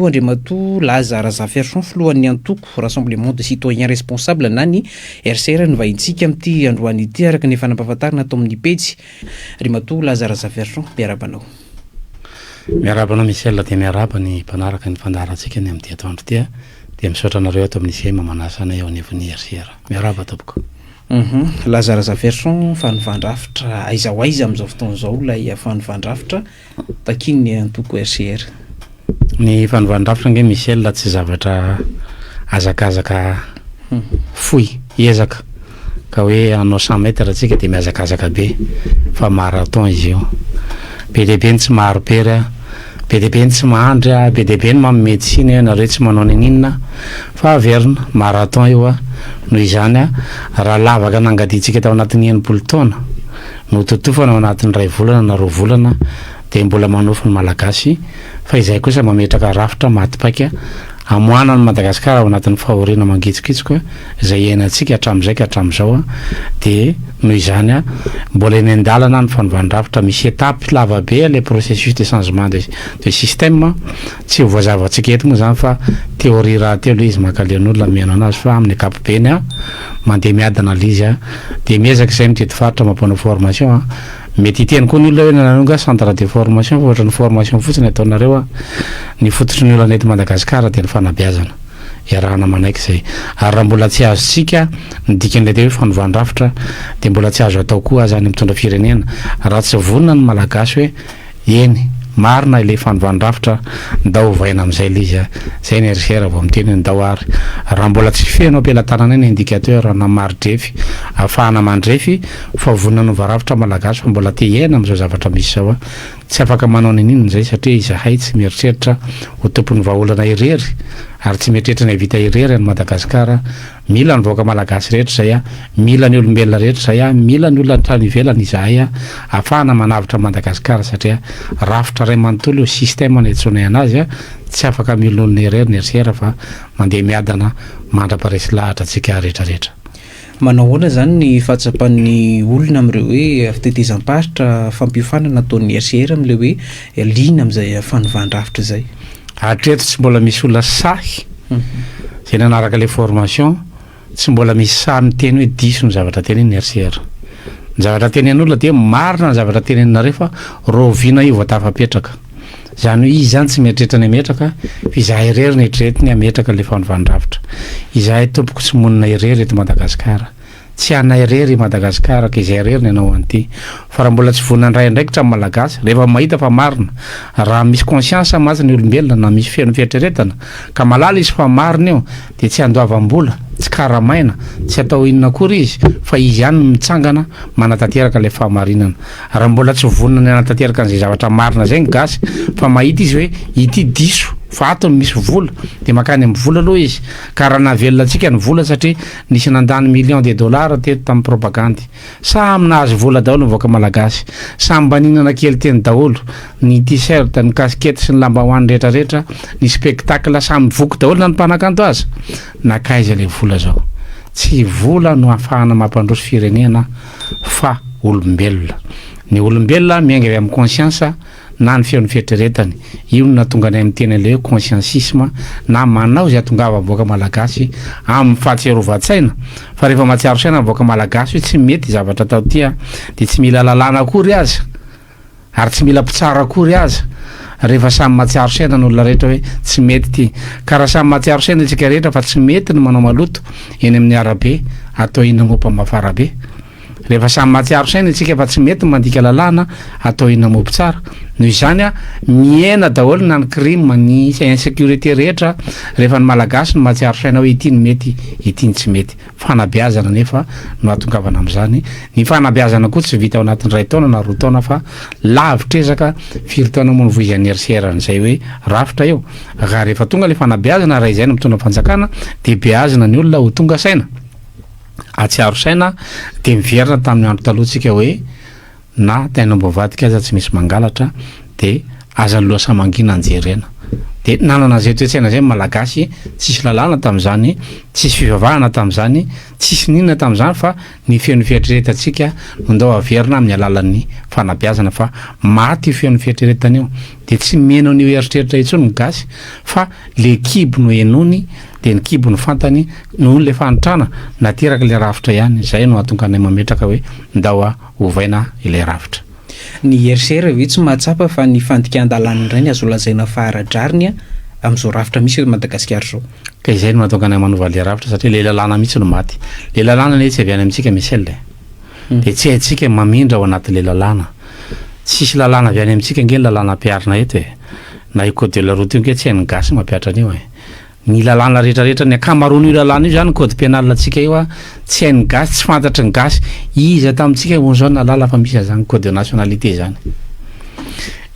koa Andriamato Lazara Zaferson filohan'ny antoko Rassemblement de citoyens responsable na ny RCR ny vahintsika amin'ity androany ity araka ny fanampahafantarana atao amin'ny pejy. Andriamato Lazara Zaferson, miarabanao. Miarabanao Michel, dia miaraba ny mpanaraka ny fandarantsika ny amin'ity atoandro ity dia misaotra anareo ato amin'ny sema manasana eo anivon'ny RCR. Miaraba tompoko. Lazara Zaferson, fanovan-drafitra aiza ho aiza amin'izao fotoan'izao ilay fanovan-drafitra takin'ny antoko RCR. Ny fanovan-drafitra nge Michel tsy zavatra azakazaka fohy ezaka ka hoe anao 100 mètres tsika dia miazakazaka be fa marathon izy io. Be deaibe ny tsy maharopery, be deaibe ny tsy mahandry, be deaibe ny mamy médecine nareo tsy manao ninina fa averina marathon io noho izany raha lavaka nangaditsika tao anatin'ny 9 taona no totofana ao anatin'ny 2 volana na 2 volana dia mbola manofo ny malagasy fa izay kosa mametraka rafitra matipaika amoana ny Madagasikara ao anatin'ny fahoriana mangitsokitsoka izay iainantsika hatramin'izay ka hatramin'izao dia noho izany mbola eny an-dalana ny fanovan-drafitra misy étape lava be le processus de changement de système tsy voazavatsika eto moa zany fa théorie raha telo izy makalean'olona miaino anazy fa amin'ny ankapobeny mandeha miadana lizy dia miezaka izay mitety faritra mampanao formation mety hiteny koa ny olona hoe nanonga centre de formation fa ohatra ny formation fotsiny ataonareo ny fototry ny olona eto Madagasikara dia ny fanabeazana iarahana manaiky izay ary raha mbola tsy azontsika ny dikan'ilay teo hoe fanovan-drafitra dia mbola tsy azo atao koa zany mitondra firenena raha tsy vonona ny malagasy hoe eny marina ilay fanovan-drafitra ndao vaina amin'izay ilay izy zay ny RCR vao miteny ndao ary raha mbola tsy fenao am-pelantanana ny indicateur na maridrefy ahafahana mandrefy fa vonona nova-rafitra malagasy fa mbola te hiaina amin'izao zavatra misy zao tsy afaka manao ninina zay satria izahay tsy mieritreritra ho tompon'ny vahaolana irery ary tsy mieritreritra ny vita irery ny Madagasikara mila ny vahoaka malagasy rehetra zay mila ny olombelona rehetra zay mila ny olona trano ivelany izahay ahafahana manavitra Madagasikara satria rafitra ray manontolo io système ny antsonay anazy tsy afaka milon'ny irery ny RCR fa mandeha miadana mandra-paresy lahatra antsika rehetrarehetra. Manao ahoana zany ny fahatsapan'ny olona amin'ireo hoe fitetezam-paritra fampiofanana ataon'ny RCR amin'ilay hoe liana amin'izay fanovan-drafitra izay. Hatreto tsy mbola misy olona sahy zay nanaraka ilay formation tsy mbola misy sahy miteny hoe diso ny zavatra tenen'ny RCR. Ny zavatra tenen'olona dia marina ny zavatra tenenareo fa roviana io voatafapetraka zany hoe izy zany tsy mieritreritra ny ametraka fa izahay irery ny eritreretiny ametraka ilay fanovan-drafitra. Izahay tompoko tsy monina irery eto Madagasikara tsy ana irery Madagasikara ka izay irery ny anao an'ity fa raha mbola tsy vonina ndray ndraikitra amin'ny malagasy rehefa mahita fa marina raha misy conscience matsy ny olombelona na misy feno fieritreretana ka malala izy fa marina io dia tsy andoavam-bola tsy karamaina tsy atao inona kory izy fa izy ihany mitsangana manatanteraka ilay fahamarinana. Raha mbola tsy vonina ny anatanteraka an'izay zavatra marina zay ny gasy fa mahita izy hoe ity diso fa atony misy vola dia makany amin'ny vola aloha izy ka raha navelona antsika ny vola satria nisy nandany millions de dollars teto tamin'ny propagandy samy nahazo vola daholo ny vahoaka malagasy samy mbaninana kely teny daholo ny t-shirt ny casquette sy ny lambahoany rehetrarehetra ny spectacle samy voky daholo na ny mpanakanto azy nakaiza ilay vola zao tsy vola no ahafahana mampandroso firenena fa olombelona. Ny olombelona miainga avy amin'ny conscience na ny feon'ny fieritreretany io no natonga ny amin'ny teny ilay consciencisme na manao izay atongava vahoaka malagasy amin'ny fahatsiarovan-tsaina fa rehefa mahatsiaro saina vahoaka malagasy hoe tsy mety zavatra tao tia dia tsy mila lalàna akory azy ary tsy mila mpitsara akory azy rehefa samy mahatsiaro saina ny olona rehetra hoe tsy mety ty ka raha samy mahatsiaro saina tsika rehetra fa tsy mety ny manao maloto eny amin'ny arabe atao inona mopa mafarabe rehefa samy mahatsiaro saina tsika fa tsy mety mandika lalàna atao inona mopy tsara noho izany miaina daholo na ny crime ny insécurité rehetra rehefa ny malagasy no mahatsiaro saina hoe ity ny mety ity ny tsy mety fanabeazana nefa no atongavana amin'izany ny fanabeazana koa tsy vita ao anatin'ny 2 taona na 2 taona fa lavitrezaka 4 taona moa ny voizan'ny RCR n'izay hoe rafitra eo raha rehefa tonga le fanabeazana raha izay no mitondra fanjakana dia beazana ny olona ho tonga saina atsiaro saina dia miverina tamin'ny andro talohantsika hoe na taina mbovadika aza tsy misy mangalatra dia aza ny loasa mangina anjerena de nanana zay toetsaina zay malagasy tsisy lalàna tam'izany tsisy fivavahana tam'izany tsisy ninona tam'izany fa ny feon'ny fieritreretantsika nondao averina amin'ny alalan'ny fanabeazana fa maty feon'ny fieritreretana io de tsy menao ny eritreritra intsony ny gasy fa le kibo no enony de ny kibo ny fantany noho le fanitrana nateraka le rafitra ihany zay no atonga nay mametraka hoe ndao ovaina ilay rafitra ny erisera ve tsy mahatsapa fa ny fandikan-dalàna indray ny azo lazaina faharadrariny amin'izao rafitra misy Madagasikara zao ka izay no mahatonga nay manova le rafitra satria le lalàna mihitsy no maty le lalàna le tsy aviany amintsika Michel de tsy haintsika mamindra ao anatin'le lalàna tsisy lalàna aviany amintsika nge lalàna ampiarina eto na i code de la route io nge tsy hain'ny gasy mampiatra an'io ny lalàna rehetrarehetra ny akamaroany io lalàna io zany code pénal atsika io tsy hain'ny gasy tsy fantatry ny gasy iza tamintsika zao nalala fa misy zany code de nationalité zany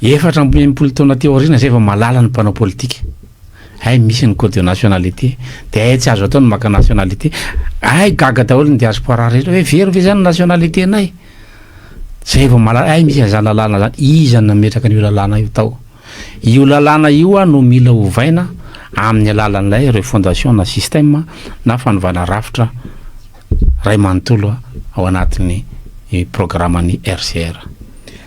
efatra ambin'ny taona teo aoriana zay efa malala ny mpanao politika ay misy ny code de nationalité de ay tsy azo atao ny maka nationalité ay gaga daholo ny diaspora rehetra hoe very ve zany nationalité nay zay efa malala ay misy zany lalàna zany iza nametraka an'io lalàna io tao io lalàna io no mila ovaina amin'ny alalan'ilay ireo fondation na système na fanovana rafitra ray manontolo ao anatin'ny programany RCR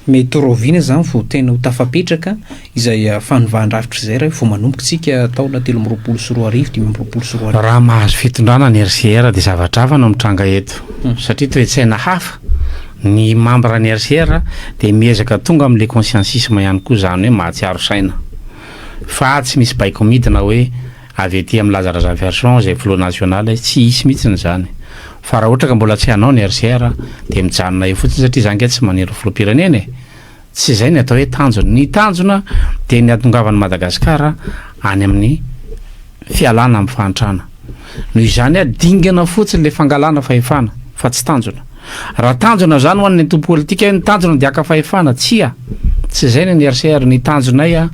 mety roviana zany vao tena ho tafapetraka izay fanovana-rafitra zay raha vao manomboka tsika taona 2024 raha mahazo fitondrana ny RCR de zavatra hafa no mitranga eto satria toe-tsaina hafa ny membre ny RCR de miezaka tonga amin'le consciencisme ihany koa zany hoe mahatsiaro saina fa tsy misy baiko midina hoe avy ety amin'ny Lazara version zay flot national tsy hisy mihitsy zany fa raha ohatra ka mbola tsy hanao ny RCR de mijanona eo fotsiny satria zany ke tsy maniry filoham-pirenena tsy zay ny atao hoe tanjona ny tanjona de ny atongavan'ny Madagasikara any amin'ny fialana amin'ny fahantrana noho izany dingana fotsiny le fangalana fahefana fa tsy tanjona raha tanjona zany ho an'ny antompo politika ny tanjona dia aka fahefana tsy zay ny RCR ny tanjonay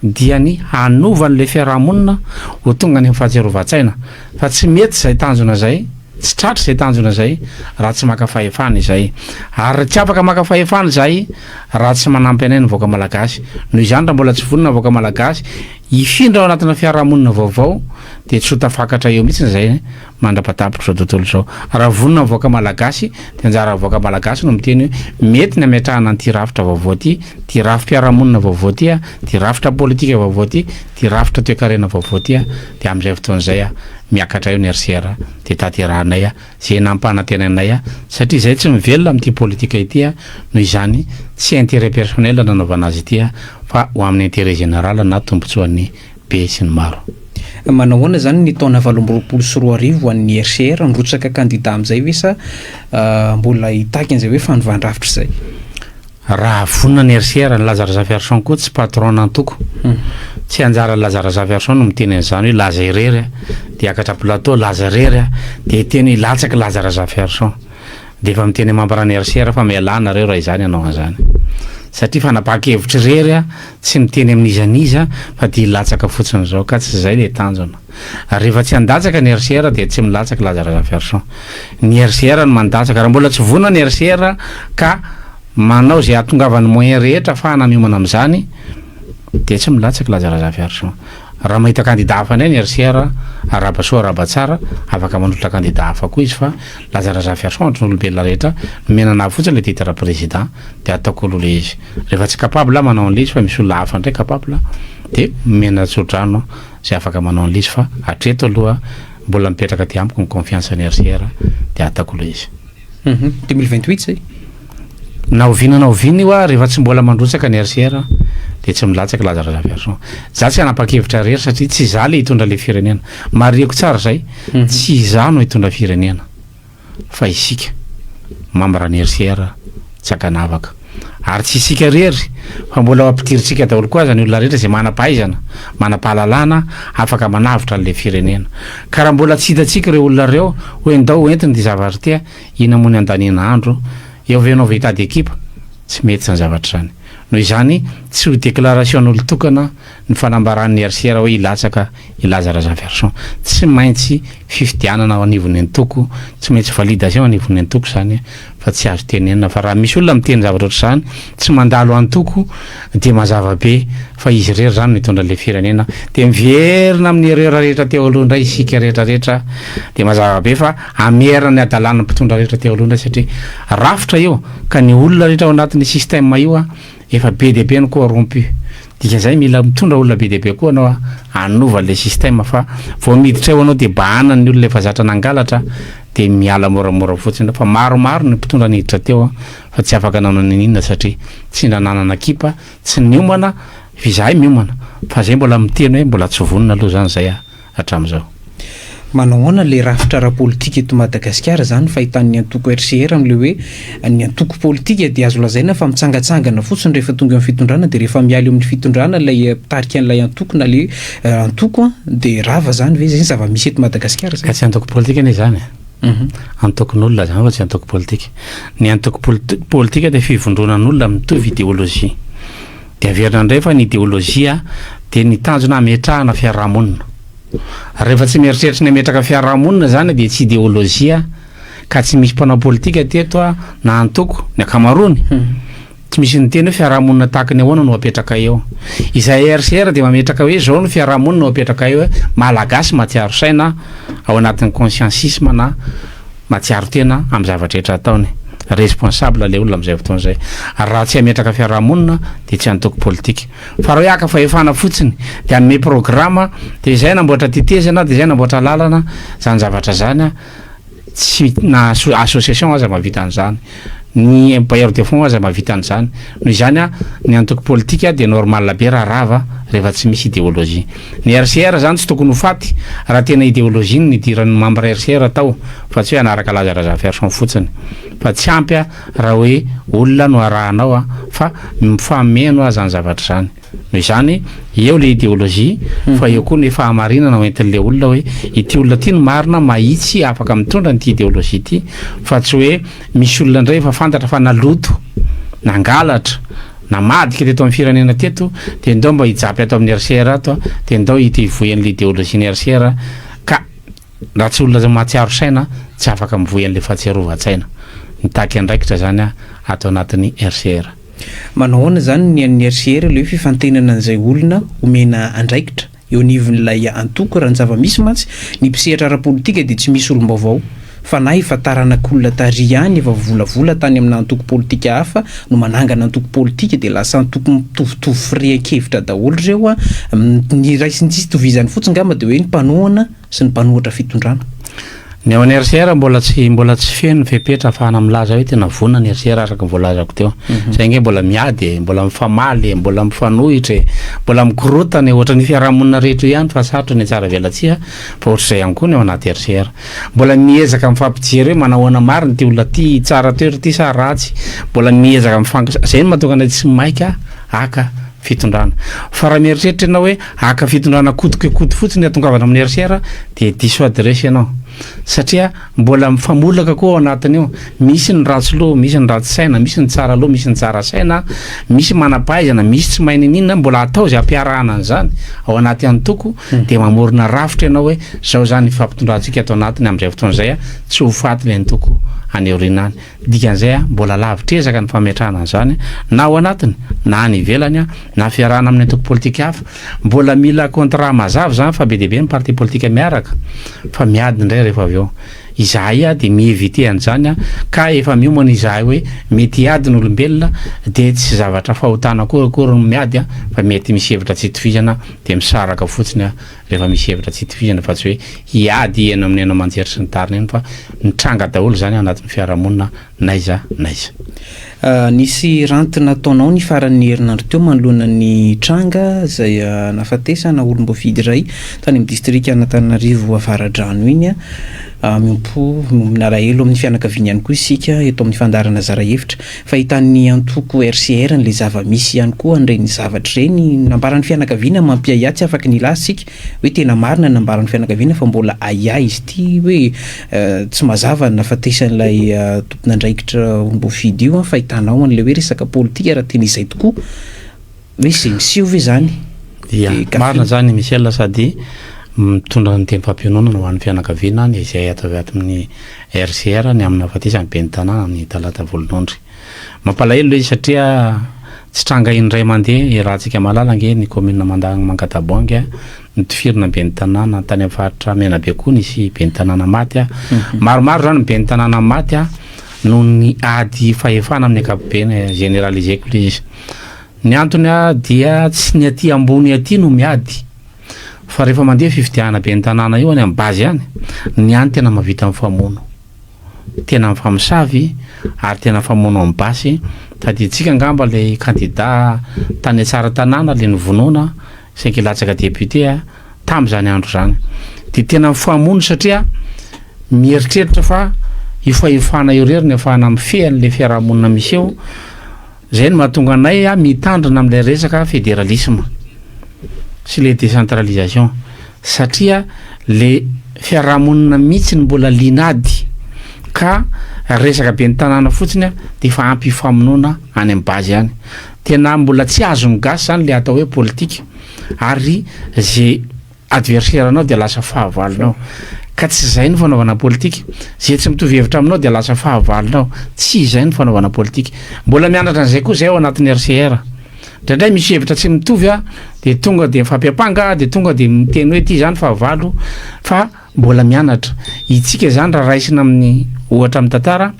dia ny hanovan'le fiarahamonina ho tonga ny fahatsiarovan-tsaina fa tsy mety zay tanjona zay tsy tratra zay tanjona zay raha tsy maka fahefana izay ary tsy afaka maka fahefana zay raha tsy manampy anay ny vaoaka malagasy noho izany raha mbola tsy vonona vaoaka malagasy ifindra ao anatina fiarahamonina vaovao de tsy ho tafakatra eo mihitsy zay mandrapatapitra zao tontolo zao raha vonona vaoaka malagasy de anjara vaoaka malagasy no miteny hoe mety ny ametrahana an'ty rafitra vaovao ty rafim-piarahamonina vaovao ty rafitra politika vaovao ty rafitra toe-karena vaovao de am'izay fotoan'izay miakatra eo ny RCR de taterahanay zay nampanantenanay satria zay tsy mivelona amin'ty politika ity noho izany tsy intérêt personnel nanaovana azy ity fa ho amin'ny intérêt général na tombotsoan'ny be sy ny maro manao hoana zany ny taona 2024 ho an'ny RCR nrotsaka candidat am'izay ve sa mbola hitaky an'izay hoe fanovana-rafitra zay raha vonina ny RCR ny Lazara Zaverson koa tsy patron nantoko tsy anjara Lazara Zaverson no miteny an'izany hoe laza irery de akatra plateau laza irery de teny latsaky Lazara Zaverson de efa miteny membre ny RCR fa mialana reo raha izany anao an'izany satria fanapaka-hevitra irery tsy miteny amin'izaniza fa de latsaka fotsiny zao ka tsy zay le tanjona rehefa tsy andatsaka ny RCR de tsy milatsaka Lazara Zaverson ny RCR no mandatsaka raha mbola tsy vonina ny RCR ka manao zay atongavan'ny moyen rehetra afahana miomana amin'izany de tsy milatsaka Lazara Zaverson raha mahita candidat hafa nay ny RCR arabasoa arabatsara afaka manolotra candidat hafa koa izy fa Lazara Zaverson ohatran'olombelona rehetra menana fotsiny le titre président de ataoko aloha izy rehefa tsy capable manao an'le izy fa misy olona hafa ndray capable de mena tsodrano zay afaka manao an'le izy fa hatreto aloha mbola mipetraka ty amiko ny confiance ny RCR de ataoko aloha izy 2028 zay naovina io rehefa tsy mbola mandrotsaka ny RCR de tsy milatsaka Lazara Zaverson za tsy anapa-kevitra rery satria tsy za le hitondra le firenena marieko tsara zay tsy za no hitondra firenena fa isika membre ny RCR tsakanavaka ary tsy isika rery fa mbola ampitirintsika daholo koa zany olona rehetra zay manam-pahaizana manam-pahalalana afaka manavitra an'le firenena ka raha mbola tsy hitatsika reo olona reo hoe ndao entiny dy zavatra ty ina mony andanina andro eo venao ve hitady ekipa tsy mety zany zavatra zany noho izany tsy ho déclaration'olo tokana ny fanambaran'ny RCR hoe ilatsaka ilaza Razaverson tsy maintsy fifidianana ao anivon'ny antoko tsy maintsy validation anivon'ny antoko zany fa tsy azo tenenina fa raha misy olona miteny zavatra oatra zany tsy mandalo antoko de mazava be fa izy rery zany mitondra le firenena de miverina amin'ny erera rehetra teo aloha indray isika rehetrarehetra de mazava be fa amerina ny adalàna mpitondra rehetra teo aloha indray satria rafitra io ka ny olona rehetra ao anatin'ny système io efa be de be ny corrompu dikan'izay mila mitondra olona be de be koa anao anova le système fa vao miditra eo anao de bahana ny olona efa zatra nangalatra de miala moramora fotsiny fa maromaro ny mpitondra niditra teo fa tsy afaka nanao ninona satria tsy nananana kipa tsy niomana fizahay miomana fa zay mbola miteny hoe mbola tsy vonona aloha zany zay hatramin'izao manaoana le rafitra ara-politika eto Madagasikara zany fahitan'ny antoko RCR am'le hoe ny antoko politika dia azo lazaina fa mitsangatsangana fotsiny rehefa tonga amin'ny fitondrana de rehefa mialy amin'ny fitondrana lay tarika an'ilay antoko na le antoko de rava zany ve zay zava-misy eto Madagasikara zay ka tsy antoko politika ne zany antokon'olona zany fa tsy antoko politika ny antoko politika de fivondronan'olona mitovy idéologie de averina indray fa ny idéologie de ny tanjona ametrahana fiarahamonina rehefa tsy mieritreritra ny ametraka fiarahamonina zany de tsy idéologie ka tsy misy mpanao politika teto na antoko ny akamarony tsy misy ny teny hoe fiarahamonina tahaka ny ahoana no apetraka eo izay RCR de mametraka hoe zao no fiarahamonina no apetraka eo malagasy matsiaro saina ao anatin'ny consciencisme na matsiaro tena amin'ny zavatra rehetra ataony responsable le olona am'izay fotoana zay raha tsy ametraka fiarahamonina de tsy antoko politika fa raha hoe aka fahefana fotsiny de anome programma de zay namboatra tetezana de zay namboatra lalana zany zavatra zany tsy na association aza mavita an'izany ny bailleur de fonds aza mavita an'izany noho izany ny antoko politika de normal be raha rava rehefa tsy misy idéologie ny RCR zany tsy tokony ho faty raha tena idéologie ny idiran'ny membre RCR tao fa tsy hoe anaraka laza Razaverson fotsiny fa tsy ampy raha hoe olona no arahanao fa mifameno zany zavatra zany noho izany eo le idéologie fa eo koa ny fahamarinana hoentin'le olona hoe ity olona ty no marina mahitsy afaka mitondra nyty idéologie ty fa tsy hoe misy olona indray fa fantatra fa naloto nangalatra namadika teto amin'ny firenena teto de ndao mba hijapy ato amin'ny RCR ato de ndao hity voen'le idéologie ny RCR ka raha tsy olona matsiaro saina tsy afaka mivoen'le fahatsiarova-tsaina nitaky andraikitra zany ato anatin'ny RCR manaoana zany ny an'ny RCR le hoe fifantenana an'izay olona omena andraikitra eo anivon'ilay antoko raha ny zava-misy mantsy ny mpisehatra ara-politika de tsy misy olom-baovao fa na ifantaranak'olona tary ihany efa volavola tany amina antoko politika hafa no manangana antoko politika de lasa antoko mitovitovy firehakevitra daholo reo ny raisintsisy tovizany fotsiny ngamba de hoe ny mpanohana sy ny mpanohatra fitondrana ny ao an'ny RCR mbola tsy feno fepetra afahana milaza hoe tena vonona ny RCR araka voalazako teo zay nge mbola miady mbola mifamaly mbola mifanohitra mbola mikorotana ohatra ny fiarahamonina rehetra ihany fa sarotra ny tsara velatsia fa ohatr'izay ihany koa ny ao anaty RCR mbola miezaka mifampijery hoe manahoana mariny ty olona ty tsara toetra ty sa ratsy mbola miezaka zay no mahatonga anay tsy maika aka fitondrana fa raha mieritreritra ianao hoe aka fitondrana kotokokoto fotsiny atongavana amin'ny RCR de diso adresy ianao satria mbola mifamolaka koa ao anatiny io misy ny ratsy loha misy ny ratsy saina misy ny tsara loha misy ny tsara saina misy manapahaizana misy tsy mahay ninona mbola atao zay ampiarahana an'izany ao anaty antoko de mamorona rafitra ianao hoe zao zany fampitondrantsika ato anatiny amin'izay fotoana zay tsy ho faty le antoko aneorinany dikan'izay mbola lavitrezaka ny fametrahana an'izany na ao anatiny na any ivelany na fiarahana amin'ny antoko politika hafa mbola mila contrat mazava zany fa be de be ny parti politika miaraka fa miady indray rehefa avy eo izahay de mievite an'izany ka efa miomana izahay hoe mety iady ny olombelona de tsy zavatra fahotana korakory no miady fa mety misy hevitra tsy itovizana de misaraka fotsiny rehefa misy hevitra tsy itovizana fa tsy hoe iady ena amin'ny ena manjery sy ny tariny eny fa nitranga daholo zany anatin'ny fiarahamonina naiza nisy rantina taonao ny faran'ny herinandro teo manoloana ny tranga zay nafatesana olom-boafidy iray tany amin'ny distrika Antananarivo Avaradrano iny miompo minarahelo amin'ny fianakaviana ihany koa isika eto amin'ny fandarana zara-hevitra fa hitan'ny antoko RCR n'le zava-misy ihany koa an'ireny zavatra ireny nambaran'ny fianakaviana mampiaya tsy afaka ny lasika hoe tena marina nambaran'ny fianakaviana fa mbola aya izy ty hoe tsy mazava nafatesan'ilay tompon'andraikitra ombofidy io fa hitanao an'le hoe resaka politika raha tena izay tokoa hoe zay miseho ve zany marina zany Michel sady mitondra ny teny fampiononana ho an'ny fianakaviana ny izay atao amin'ny RCR ny amin'ny nafatesany ben'ny tanàna ny talata volonondry mampalahelo izy satria tsy tranga indray mandeha rahantsika malala nge ny commune Mangataboanga nitifirina ben'ny tanàna tany amin'ny faritra Menabe koa nisy ben'ny tanàna maty maromaro zany ben'ny tanàna maty noho ny ady fahefana amin'ny ankapobeny généraliseko le izy ny antony dia tsy ny aty ambony aty no miady fa rehefa mandeha fifidiana ben'ny tanàna io any amin'ny base any ny any tena mavita amin'ny famono tena mifamosavy ary tena famono amin'ny basy taditsika angamba le candidat tany tsara tanàna le nivonoana saingy latsaka député tamin'izany andro zany dia tena mifamono satria mieritreritra fa ifahefana eo rery ny afahana mifehan'le fiarahamonina misy eo zay no mahatonga anay mitandrina amin'ilay resaka fédéralisme sy le décentralisation satria le fiarahamonina mihitsy ny mbola linady ka resaka ben'ny tanàna fotsiny dia efa ampy famonoana any amin'ny base any tena mbola tsy azony gasy zany le atao hoe politika ary zay adversaire anao dia lasa fahavalonao ka tsy izay ny fanaovana politika zay tsy mitovy hevitra aminao dia lasa fahavalonao tsy izay ny fanaovana politika mbola mianatra an'izay koa zay ao anatin'ny RCR ndraindray misy hevitra tsy mitovy dia tonga dia mifampiapanga dia tonga dia miteny hoe ty zany fahavalo fa mbola mianatra itsika zany raha raisina amin'ny ohatra amin'ny tantara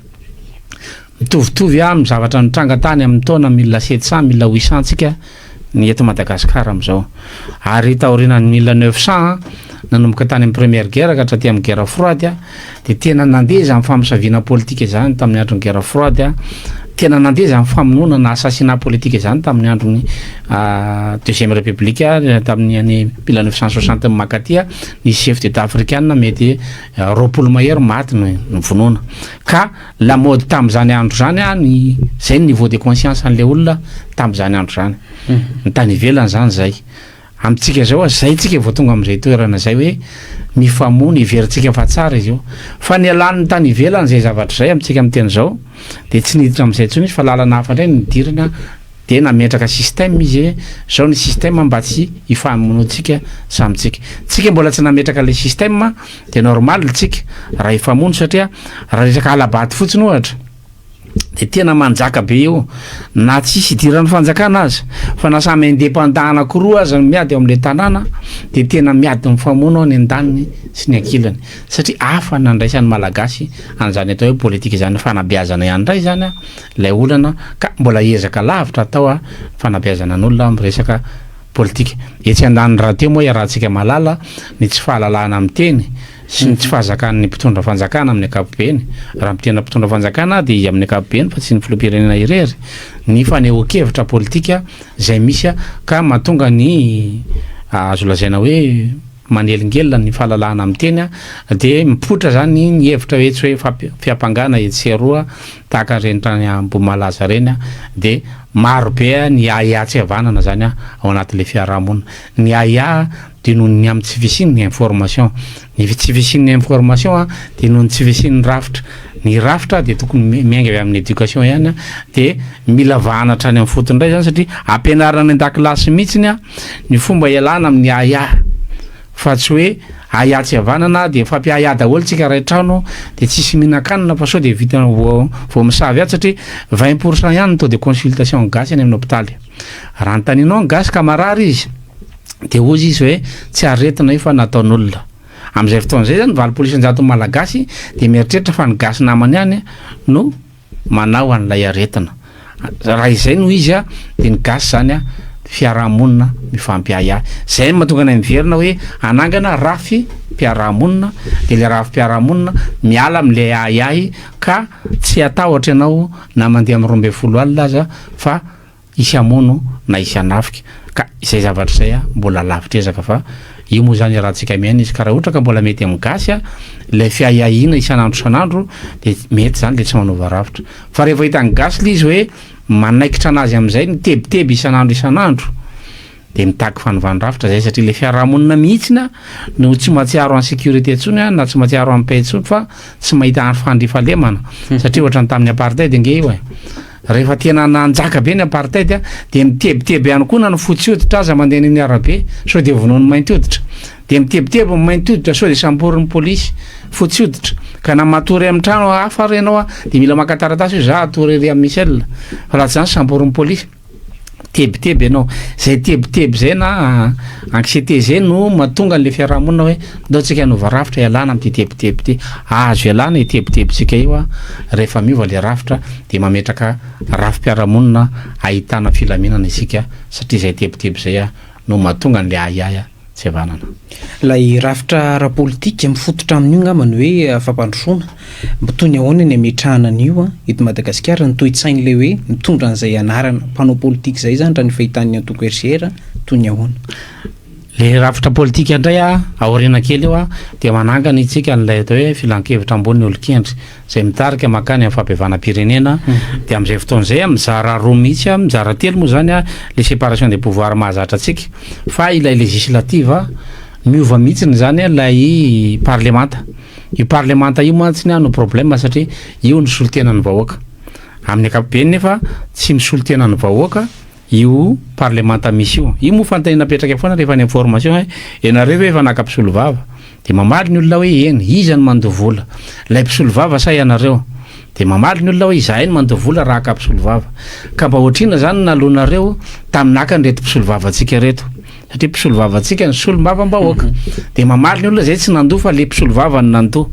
mitovitovy amin'ny zavatra nitranga tany amin'ny taona 1700 1800 tsika ny eto Madagasikara amin'izao ary taorianany 1900 nanomboka tany amin'ny première guerre ka hatraty amin'ny guerre froide dia tena nandeha izany famosaviana politika izany tamin'ny andron'ny guerre froide tena nandeha izany famonoana na assassinat politika izany tamin'ny andron'ny deuxième république tamin'ny année 1960 makaty ny chef d'état africaine mety roapolo mahery maty ny vonoana ka la mode tamin'izany andro zany ny zay ny niveau de conscience an'le olona tamin'izany andro zany ny tany ivelany zany zay amintsika zao zay tsika vao tonga amin'izay toerana zay hoe mifamono iverintsika fa tsara izy io fa ny alan'ny tany ivelany zay zavatra zay amintsika amin'ny teny zao dia tsy niditra amin'izay tsony izy fa lalana hafa indray nidirana dia nametraka système izy zao ny système mba tsy ifamonoantsika samitsika tsika mbola tsy nametraka le système dia normal tsika raha ifamono satria raha resaka alabaty fotsiny ohatra dia tena manjaka be eo na tsisy idiran'ny fanjakana azy fa na samy indépendant anankiroa azy miady eo amin'le tanàna dia tena miady mifamono ny an-daniny sy ny ankilany satria hafa nandraisan'ny malagasy an'izany atao hoe politika izany fanabeazana ihany indray zany ilay olana ka mbola ezaka lavitra atao fanabeazana n'olona amin'ny resaka politika etsy an-daniny raha teo moa iarahantsika malala ny tsy fahalalahana amin'ny teny sy ny tsy fahazakan'ny mpitondra fanjakana amin'ny ankapobeny raha mitena mpitondra fanjakana dia amin'ny ankapobeny fa tsy ny filoham-pirenena irery ny fanehoan-kevitra politika zay misy ka mahatonga ny azo lazaina hoe manelingelina ny fahalalahana amin'ny teny dia mipotra zany ny hevitra hoe tsy hoe fiampangana etseroa tahaka reny tany Ambohimalaza reny dia maro be ny aya tsy havanana zany ao anatin'le fiarahamonina ny aya dia noho ny amin'ny tsy visin'ny information ny tsy visin'ny information dia noho ny tsy visin'ny rafitra ny rafitra dia tokony miainga avy amin'ny éducation ihany dia mila vahanatra any amin'ny fotony indray zany satria ampianarana ny an-dakilasy mihitsiny ny fomba ialana amin'ny aya fa tsy hoe aya tsy havanana dia fampiaya daholo tsika ray trano dia tsisy mihinan-kanina fa sao dia vita vao misavy azy satria 20% ihany ny taux de consultation gasy any amin'ny hôpitaly raha nytaninao gasy ka marary izy dia ozy izy hoe tsy aretina io fa nataon'olona amin'izay fotoan'izay zany valopolo-isan-jato malagasy dia mieritreritra fa ny gasy namany ihany no manao an'ilay aretina raha izay no izy dia ny gasy zany fiarahamonina mifampiaya zay mahatonga anay miverina hoe anangana rafy mpiarahamonina dia le rafy mpiarahamonina miala amin'le ayahy ka tsy atahotra ianao na mandeha amin'ny 12 alina aza fa isy amono na isy anafika ka izay zavatra izay mbola lavitra ezaka fa io moa zany rahantsika miaina izy ka raha ohatra ka mbola mety amin'ny gasy a le fiahiahina isan'andro de mety zany le tsy manova rafitra fa rehefa hitany gasy le izy hoe manaikitra anazy amin'izay nitebiteby isan'andro de mitaky fanovany rafitra zay satria le fiarahamonina mihitsina no tsy mahatsiaro en sécurité antsony na tsy mahatsiaro en paix antsony fa tsy mahita fandrifalemana satria ohatra ny tamin'ny apartheid nge io rehefa tena nanjaka be ny apartheid de mitebiteby ihany koa na ny fotsy hoditra aza mandeha ny arabe sao de vonoany mainty hoditra de mitebiteby mainty hoditra sao de samborin'ny polisy fotsy hoditra ka na matory amin'ny trano hafa renao de mila makataratasy hoe za atory ery amin'ny Michel fa laha zany samborin'ny polisy tebiteby ianao zay tebiteby zay na anxiété zay no mahatonga an'le fiarahamonina hoe ndao tsika hanova rafitra ialana amin'ity tebiteby ty azo ialana tebitebitsika io rehefa miova le rafitra de mametraka rafim-piarahamonina ahitana filaminana isika satria zay tebiteby zay no mahatonga an'le ahiahy tsy avanana lay rafitra ara-politika mifototra amin'io ngamany hoe fampandrosoana toy ny ahoana ny ametrahana an'io eto Madagasikara ny toe-tsainy le hoe mitondra an'izay anarana mpanao politika zay zany raha ny fahitan'ny antoko RCR toy ny ahoana le rafitra politika indray aoriana kely io de manangana itsika n'lay atao hoe filan-kevitra ambony olon-kendry zay mitarika makany amin'ny fampiavana-pirenena de amin'izay fotoan'izay mizara roa mihitsy mizara telo moa zany le séparation des pouvoirs mahazatra atsika fa ilay législative miova mihitsiny zany lay parlemanta io parlemanta io mantsiny no problème satria io ny solotenan'ny vahoaka amin'ny ankapobeny nefa tsy misolo-tenan'ny vahoaka io parlemanta misy io moa fantanina petraka foana rehefa ny information ianareo hoe efa naka mpisolo vava de mamaly ny olona hoe eny iza ny mandovola lay mpisolo vava sa ianareo de mamaly ny olona hoe izahay ny mandovola raha ka mpisolo vava ka mba ohatrina zany nalonareo taminaka ny reto mpisolo vava atsika reto satria mpisolo vava atsika ny solom-bava-mbahoaka de mamaly ny olona zay tsy nandoa fa le mpisolo vava ny nandoa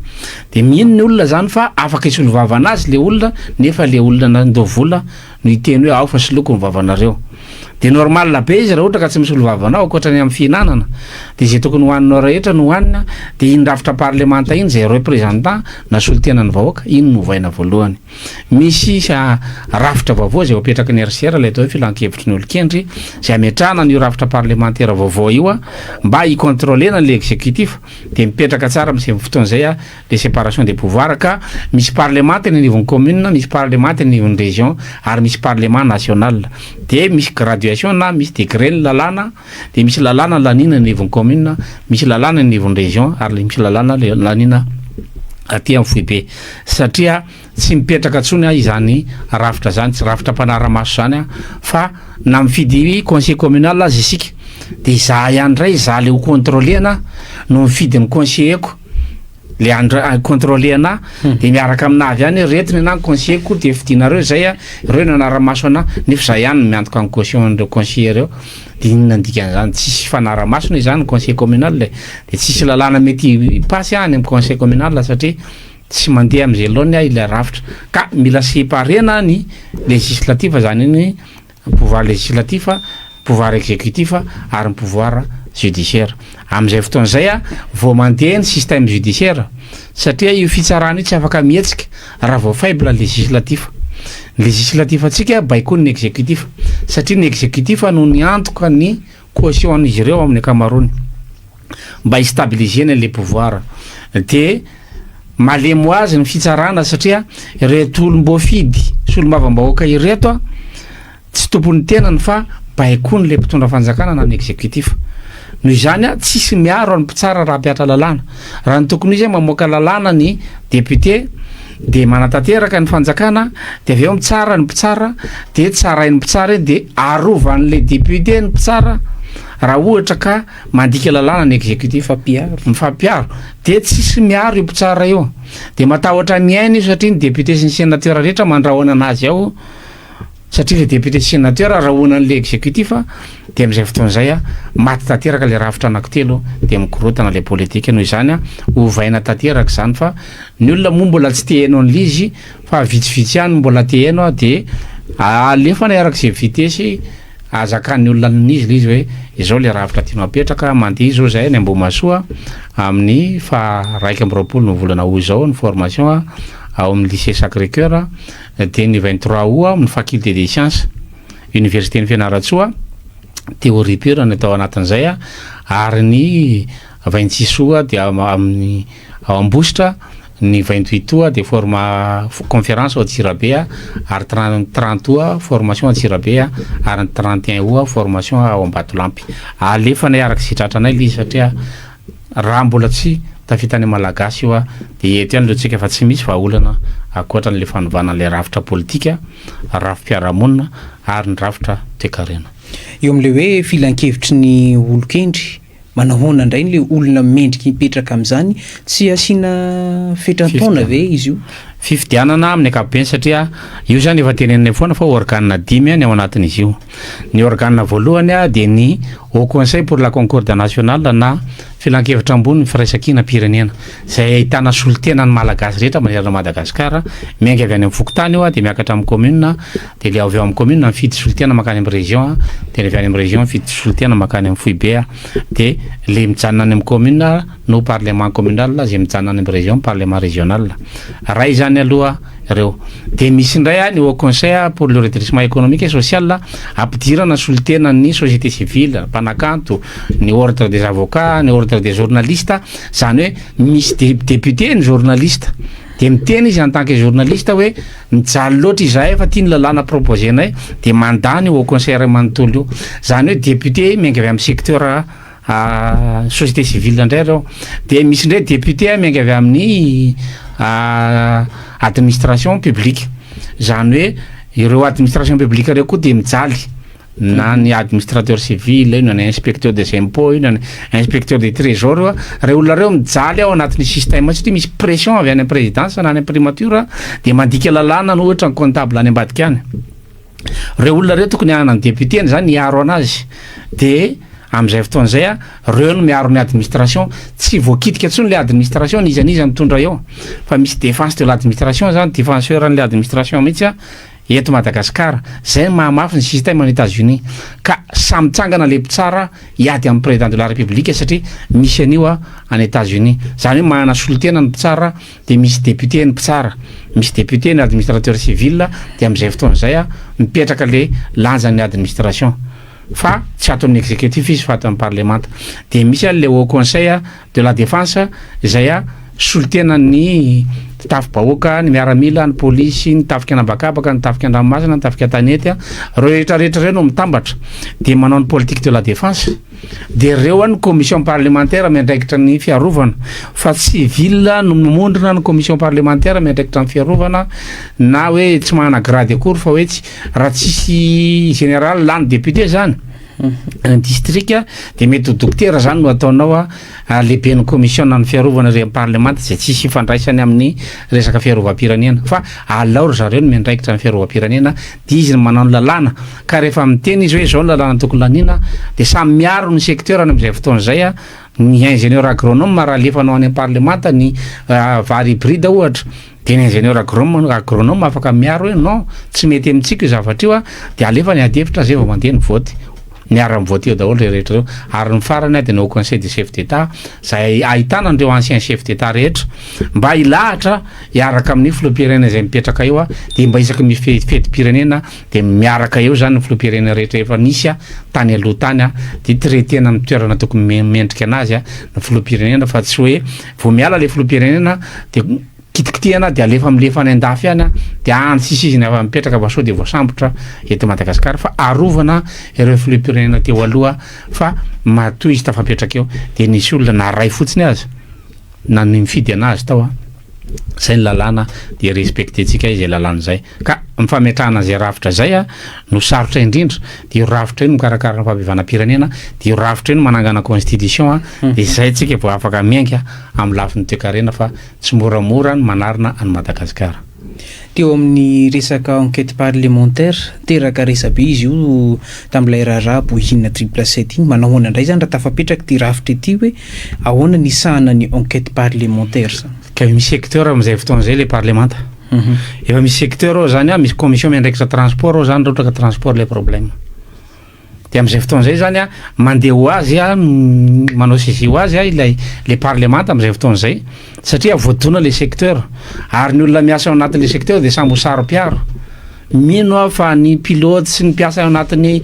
de mino ny olona zany fa afaka isolo vava anazy le olona nefa le olona nandovola no hiteny hoe ao fa soloko ny vavanareo de normal be izy raha ohatra ka tsy misolo vavanao akoatrany amin'ny fihinanana de zay tokony hohaninao rehetra no hohanina de iny rafitra parlemanta iny zay représentant na solo-tenan'ny vahoaka iny no vaina voalohany misy rafitra vaovao zay apetraka ny RCR lay atao hoe filan-kevitry ny olon-kendry zay ametrahana n'io rafitra parlementaire vaovao io mba hicontrôlena le exécutif de mipetraka tsara amin'izay fotoan'izay le séparation des pouvoirs ka misy parlementaire ny nivon'ny commune misy parlementaire ny nivon'ny région ary misy parlement national de misy graduation na misy degré ny lalàna de misy lalàna lanina ny nivon'ny commune misy lalàna ny nivon'ny région ary misy lalàna lanina aty amin'ny foibe satria tsy mipetraka tsony izany rafitra zany tsy rafitra mpanara-maso zany fa na mifidy conseil communal azy isika de za ihany ray za le ho contrôlena no mifidy ny conseillerko le contrôlena de miaraka aminavy ihany retiny na ny conseillerko de fidinareo zay ireo nanara-maso ana nefa za ihany miantoka amin'ny caution nireo conseiller eo de inona dikan'izany tsisy fanara-masona izany conseil communal de tsisy lalàna mety pasy any amin'ny conseil communal satria tsy mandeha amin'izay loany ilay rafitra ka mila séparena ny législatif zany ny pouvoir législatif pouvoir exécutif ary ny pouvoir judiciaire amin'izay fotoan'izay vao mandeha ny système judiciaire satria io fitsarana io tsy afaka mihetsika raha vao faible législatif législatif atsika baikoa ny exécutif satria ny exécutif no ny antoka ny caution izy ireo amin'ny akamarony mba histabilisena le pouvoir de malemo azy ny fitsarana satria reto olom-bo fidy solom-bava-mbahoaka ireto tsy tompony tenany fa baikoa ny le mpitondra fanjakana na ny exécutif noho izany tsisy miaro any mpitsara raha mpiatra lalàna raha ny tokony izy mamoaka lalàna ny député de manatanteraka ny fanjakana de avy eo mitsara ny mpitsara de tsarainy mpitsara de arovan'le député ny mpitsara raha ohatra ka mandika lalàna ny exécutif mifampiaro de tsisy miaro io mpitsara io de matahotra miaina io satria ny député sy ny sénateur rehetra mandrahoana anazy ao satria le député sy sénateur raha honan'le exécutif de amin'izay fotoan'izay maty tanteraka le rafitra anankitelo de mikorotana le politika noho izany hovaina tanteraka zany fa ny olona moa mbola tsy te haino an'le izy fa vitsivitsy ihany mbola te haino de alefa na arak'izay vitesy azakan'ny olona n'izy le izy hoe izao le rafitra tiano apetraka mandeha zao zay ny Ambohimasoa amin'ny fa 1 ny volana ho zao ny formation ao amin'ny lycée Sacré-Cœur de ny 23 ao amin'ny faculté des sciences université ny Fianaratsoa théorie pure ny atao anatin'izay a ary ny 26 oa dia amin'ny ao ambositra ny 28 oa dia forma conférence ao Antsirabe a ary 30 oa formation Antsirabe a ary ny 31 oa formation ao Ambatolampy. Alefana araka sy tratranay izy satria raha mbola tsy tafita ny malagasy io a dia eto ihany loantsika fa tsy misy vahaolana akoatra n'le fanovana le rafitra politika, rafim-piarahamonina ary ny rafitra toe-karena. Eo amin'le hoe filan-kevitry ny olon-kendry manahoana indray n'le olona mendrika mipetraka amin'izany tsy asiana fetran-taona ve izy io? Fifidianana amin'ny ankapobeny satria io zany efa tenenina foana fa organe 10 ny ao anatin'izy io. Ny organe voalohany a dia ny Haut Conseil pour la Concorde nationale na filan-kevitra ambony ny firaisan-kina pirenena izay ahitana solotena ny malagasy rehetra manerana Madagasikara, miainga avy any amin'ny fokontany io a dia miakatra amin'ny commune dia le avy ao amin'ny commune mifidy solotena makany amin'ny région dia le avy any amin'ny région mifidy solotena makany amin'ny Foibe dia le mijanona any amin'ny commune no parlement communal izay mijanona any amin'ny région parlement régional. Raha izany aloha ireo dia misy indray ny Haut Conseil pour le redressement économique et social ampidirana solotena ny société civile, mpanakanto, ny ordre des avocats, ny ordre des journalistes, zany hoe misy député ny journaliste dia miteny izy en tant que journaliste hoe mijaly loatra izahay fa tia ny lalàna proposenay dia mandany Haut Conseil ray manontolo io. Zany hoe député miainga avy amin'ny secteur société civile indray reo dia misy indray député miainga avy amin'ny administration publique, zany hoe ireo administration publique reo koa dia mijaly na ny administrateur civil ino, ny inspecteur des impôts ino, ny inspecteur des trésors reo olona reo mijaly ao anatin'ny système satria misy pression avy any amin'ny présidence na any amin'ny primature dia mandika lalàna no ohatra ny comptable any ambadika any. Reo olona reo tokony anany député zany hiaro anazy dia amin'izay fotoan'izay a reo no miaro ny administration, tsy voakitika ntsony le administration nizaniza mitondra eo fa misy défense de l'administration zany, défenseur an'le administration mihitsy a eto Madagasikara. Zay mahamafy ny système any États-Unis ka samy mitsangana le mpitsara hiady amin'ny président de la république satria misy an'io any États-Unis. Zany hoe manana solotena ny mpitsara dia misy député ny mpitsara, misy député ny administrateur civil dia amin'izay fotoan'izay a mipetraka le lanjan'ny administration fa tsy ato amin'ny exécutif izy fa ato amin'ny parlemanta. Dia misy le Haut Conseil de la défense izay a solotena ny tafy-bahoaka, ny miaramila, ny polisy, ny tafika anabakabaka, ny tafika an-dranomasina, ny tafika tanety reo rehetrarehetra reo no mitambatra dia manao ny politique de la défense dia reo ny commission parlementaire miandraikitra ny fiarovana fa civil no momondrina ny commission parlementaire miandraikitra ny fiarovana na hoe tsy manana grade akory fa hoe tsy raha tsisy général lany député zany ny district dia mety ho dokotera zany no ataonao lehibe ny commission ny fiarovana reo parlemanta zay tsisy ifandraisany amin'ny resaka fiarovam-pirenena fa alaoro zareo no miandraikitra ny fiarovam-pirenena dia izy ny manao ny lalàna ka rehefa miteny izy hoe zao ny lalàna tokony lanina dia samy miaro ny secteur any amin'izay fotoan'izay ny ingénieur agronome raha lefanao any parlemanta ny vary hybride ohatra dia ny ingénieur agronome afaka miaro hoe non tsy mety amintsika io zavatra io dia alefa ny adefitra zay vao mandeha ny voty miara mivoty eo daholo rehetra reo. Ary ny farany dia ny Haut Conseil des chefs d'État izay ahitana an'ireo ancien chef d'État rehetra mba hilahatra hiaraka amin'ny filoham-pirenena izay mipetraka eo dia mba isaky misy fety-pirenena dia miaraka eo zany ny filoham-pirenena rehetra efa nisy tany aloha tany dia traitena amin'ny toerana tokony mendrika anazy ny filoham-pirenena fa tsy hoe vao miala le filoham-pirenena dia kitikitihana dia alefa milefa any an-dafy any dia any sisy izy ny afa mipetraka fa sao dia voasambotra eto Madagasikara fa arovana ireo filoham-pirenena teo aloha fa matoy izy tafapetraka eo dia nisy olona na ray fotsiny azy na ny mifidy anazy tao zay ny lalàna dia respectentsika izay lalàna zay ka mifametrahana zay rafitra zay no sarotra indrindra dia io rafitra io no mikarakara ny fahabevanam-pirenena dia io rafitra io no manangana constitution dia zay tsika vao afaka miainga amin'ny lafiny toe-karena fa tsy moramora ny manarina any Madagasikara. Teo amin'ny resaka enquête parlementaire teraka resabe izy io tamin'ilay raharaha bohina 777 iny manahoana indray zany raha tafapetraka ty rafitra ity hoe ahoana ny sahana ny enquête parlementaire zany ka misy secteur amin'izay fotoan'izay le parlemanta efa misy secteur ao zany misy commission miandraikitra transport ao zany raha transport le problème dia amin'izay fotoan'izay zany mandeha ho azy manao saisi ho azy ilay le parlemanta amin'izay fotoan'izay satria voadona le secteur ary ny olona miasa ao anatin'le secteur dia samby ho saro-piaro mino fa ny pilote sy ny mpiasa ao anatin'ny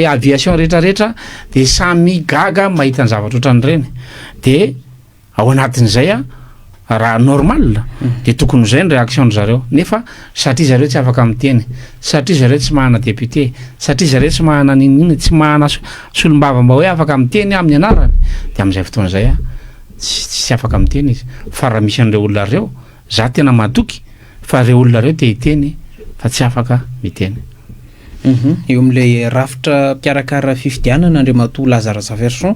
aviation rehetrarehetra de samy gaga mahita ny zavatra ohatran'ireny de ao anatin'izay raha normal de tokony zay ny réaction zareo nefa satria zareo tsy afaka miteny satria zareo tsy mahana député satria zareo tsy mahana nininy tsy mahana solombava mba hoe afaka miteny amin'ny anarany de amin'izay fotoana zay tsy afaka miteny izy fa raha misy an'ireo olona reo za tena matoky fa reo olona reo te hiteny fa tsy afaka miteny. Eo amin'ilay rafitra mpiarakara fifidianana Andriamatoa Lazara Zaverson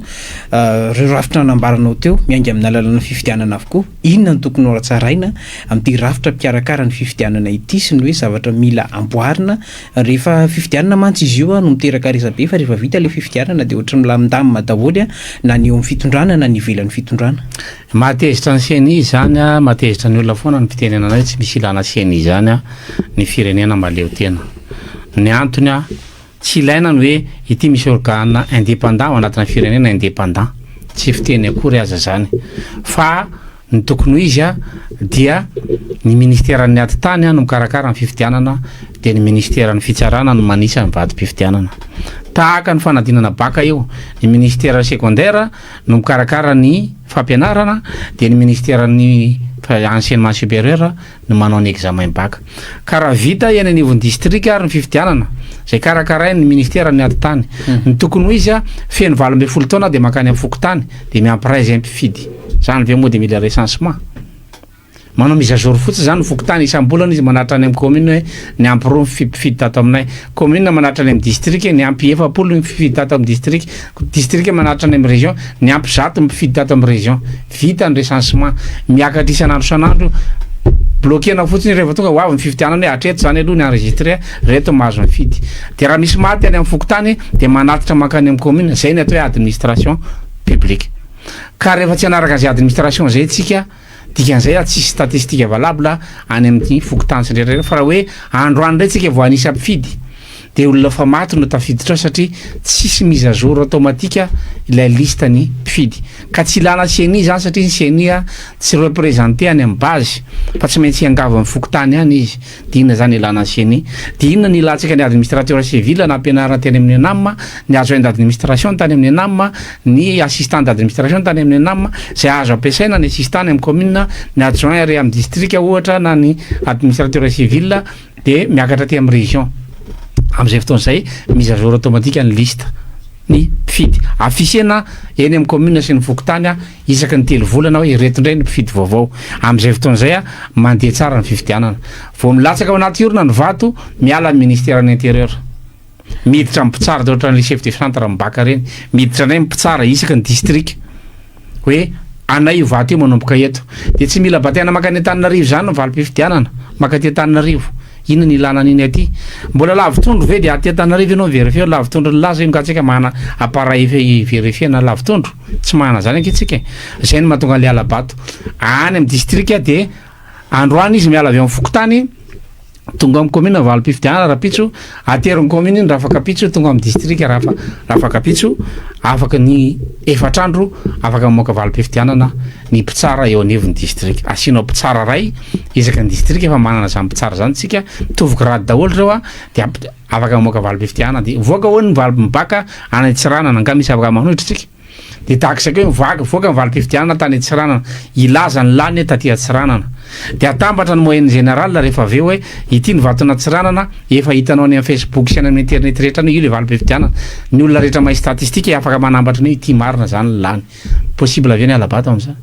reo rafitra nambaranao teo miainga amin'ny alalana fifidianana avokoa inona ny tokony horatsaraina amin'ity rafitra mpiarakara ny fifidianana ity sy ny hoe zavatra mila amboarina rehefa fifidianana mantsy izy io no miteraka resabe fa rehefa vita ilay fifidianana de ohatry milamindamina daholo na ny eo amin'ny fitondrana na ny ivelan'ny fitondrana. Matezitra ny CNI zany matezitra ny olona foana ny fitenenana hoe tsy misy ilana CNI zany ny firenena maleo tena. Ny antony tsy ilaina ny hoe ity misy organe indépendant ao anatina firenena indépendant tsy fiteny akory aza zany fa ny tokony ho izy dia ny ministèran'ny atitany no mikarakara ny fifidianana de ny ministèran'ny fitsarana no manisa ny vady-pifidianana tahaka ny fanadinana baka eo ny ministèra secondaire no mikarakara ny fampianarana de ny ministèran'ny enseignement supérieur no manao ny examen baka karaha vita eny anivon'ny district ary ny fifidianana zay karakarainy ny ministèra ny atitany ny tokony ho izy feno 20 taona de makany amin'ny fokotany de miampiray zay mpifidy zany ve moa de mila recensement manao mise-à-jour fotsy zany fokotany isam-bolana izy manatra any amin'ny commune hoe ny ampy roa mpifidy tato aminay commune manatra any amin'ny district ny ampy 7 mpifidy tato amin'ny district manatra any amin'ny région ny ampy 100 mpifidy tato amin'ny région vita ny recensement miakatra isan'andro san'andro bloquena fotsiny rehefa tonga ho avy ny fifidianana hoe hatreto zany aloha ny enregistré reto mahazo mifidy de raha misy maty any amin'ny fokotany de manatitra makany amin'ny commune zay ny atao hoe administration publique ka rehefa tsy anaraka an'izay administration zay tsika dikan'izay tsisy statistique valable any amin'ny fokotany sy ndraitrareo fa raha hoe androany ndray tsika vao anisa mpifidy de olona fa maty no tafiditra satria tsisy mise à jour automatique ilay liste ny mpifidy ka tsy ilana CNI zany satria ny CNI tsy représenté any amin'ny base fa tsy maintsy angavo amin'ny fokotany any izy de inona zany ilana CNI de inona ny ilantsika ny administrateur civil na ampianarana teny amin'ny ENAM ny adjoint d'administration tany amin'ny ENAM ny assistant d'administration tany amin'ny ENAM zay azo ampiasaina ny assistant ny amin'ny commune ny adjoint ary amin'ny district ohatra na ny administrateur civil de miakatra ty amin'ny région am'izay fotoana zay mise à jour automatique ny liste ny mpifidy afisena eny amin'ny commune sy ny fokotany isaky ny 3 volana hoe reto indray ny mpifidy vaovao am'izay fotoana zay mandeha tsara ny fifidianana vao milatsaka ao anaty orona ny vato miala ny ministère ny intérieur miditra mpitsara de ohatran'le chef de centre mibaka reny miditra ndray mpitsara isaky ny district hoe anay io vato io manomboka eto de tsy mila bataina makany Antananarivo zany ny valim-pifidianana makaty Antananarivo inona ny ilana an'iny aty mbola lavitondro ve de aty Antananarivo ianao vérifier lavitondro laza io ngatsika mahana appareil vérifier na lavitondro tsy mahana zany ankitsika zay ny mahatonga le alabato any amin'ny district de androany izy miala avy amin'ny fokotany tonga amin'ny commune valim-pifidianana rapitso ateriny commune iny raha afaka pitso tonga amin'ny district raha afaka pitso afaka ny efatrandro afaka mamoaka valim-pifidianana ny mpitsara eo anivon'ny district asianao mpitsara ray isaky ny district efa manana zany mpitsara zany tsika mitovy grade daholo reo de afaka mamoaka valim-pifidianana de voaka ho ny valim-baka any Tsiranana nga misy afaka manohitra tsika de takisaka hoe voaka ny valim-pifidianana tany Tsiranana ilaza ny lany taty Tsiranana de atambatra ny moyenne générale rehefa aveo hoe ity ny vatona Tsiranana efa hitanao any amin'ny Facebook sy any amin'ny internet rehetra io le valim-pifidianana ny olona rehetra mahay statistique afaka manambatra ny ity marina zany ny lany possible avy ny alabato am'izany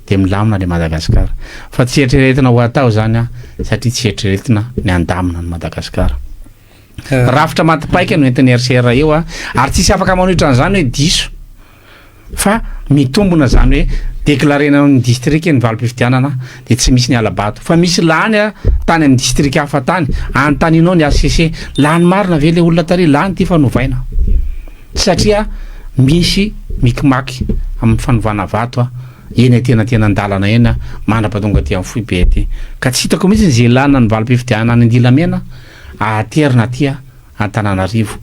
de milamina le Madagasikara fa tsy eritreretina ho atao zany satria tsy eritreretina ny andamina ny Madagasikara rafitra matipaika no entin'ny RCR eo ary tsisy afaka manohitra an'izany hoe diso fa mitombona zany hoe déclarena ny district ny valim-pifidianana de tsy misy ny alabato fa misy lany tany amin'ny district hafa tany antaninao ny ACC lany marina ve le olona tary lany ty fanovaina satria misy mikimaky amin'ny fanovana vato eny tena andalana eny mandrapatonga ty amin'ny fohy be ty ka tsy hitako mihitsy zay lana ny valim-pifidianana ny Andilamena aterina ty Antananarivo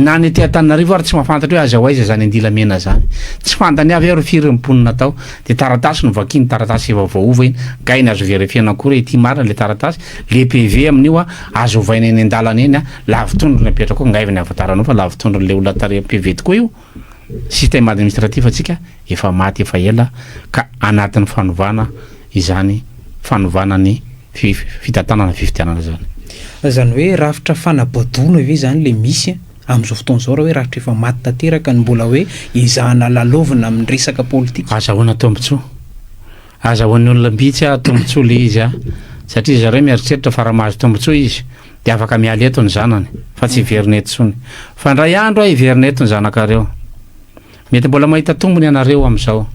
na ny Antananarivo ary tsy mahafantatra hoe aza hoaiza zany andilamena zany tsy fantany avy ro firim-ponina tao de taratasy no vakiny taratasy efa vaova iny gainy azo verifiana akory ety marina le taratasy le PV amin'io azo ovaina eny an-dalana eny lavitondro ny apetraka koa ngaivany avataranao fa lavitondro le olona tare PV tokoa io système administratif atsika efa maty efa ela ka anatin'ny fanovana izany fanovana ny fitantanana fifidianana zany hoe rafitra fanabodoana ve zany le misy am'izao fotoana zao raha hoe rafitra efa maty tanteraka ny mbola hoe izahana lalovina amin'ny resaka politika azahoana tombotsoa azahoan'ny olona mbitsy tombotsoa le izy satria zareo mieritreritra fa raha mahazo tombotsoa izy de afaka mialy eto ny zanany fa tsy hiverina eto tsony fa ndray andro hiverina eto ny zanakareo mety mbola mahita tombony ianareo am'izao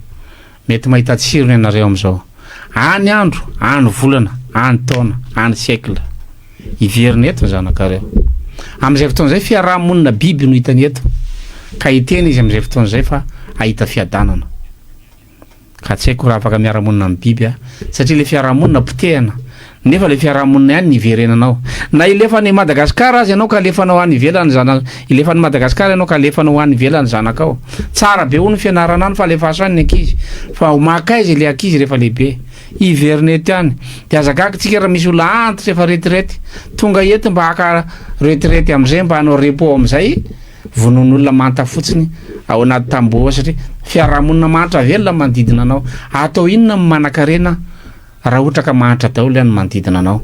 mety mahita tsirony ianareo am'izao any andro any volana any taona any siècle hiverina eto ny zanakareo am'izay fotoana zay fiarahamonina biby no hitany eto ka hiteny izy am'izay fotoana zay fa ahita fiadanana ka tsy haiko raha afaka miaramonina amin'ny biby satria le fiarahamonina potehana nefa le fiarahamonina ihany niverenanao na ilefany Madagasikara azy ianao ka alefanao any ivelany zanaka ilefany Madagasikara ianao ka alefanao any ivelany zanakao tsara be ho ny fianarana any fa alefaso any ny ankizy fa makaizy le ankizy rehefa lehibe hiverinety any de azakakitsika raha misy olona antitra efa retirety tonga ety mba haka retirety am'izay mba hanao repos am'izay vonon'olona manta fotsiny ao anaty tamboho satria fiarahamonina manitra velona manodidina anao atao inona manakarena raha ohatra ka mahantra daholo ihany manodidina anao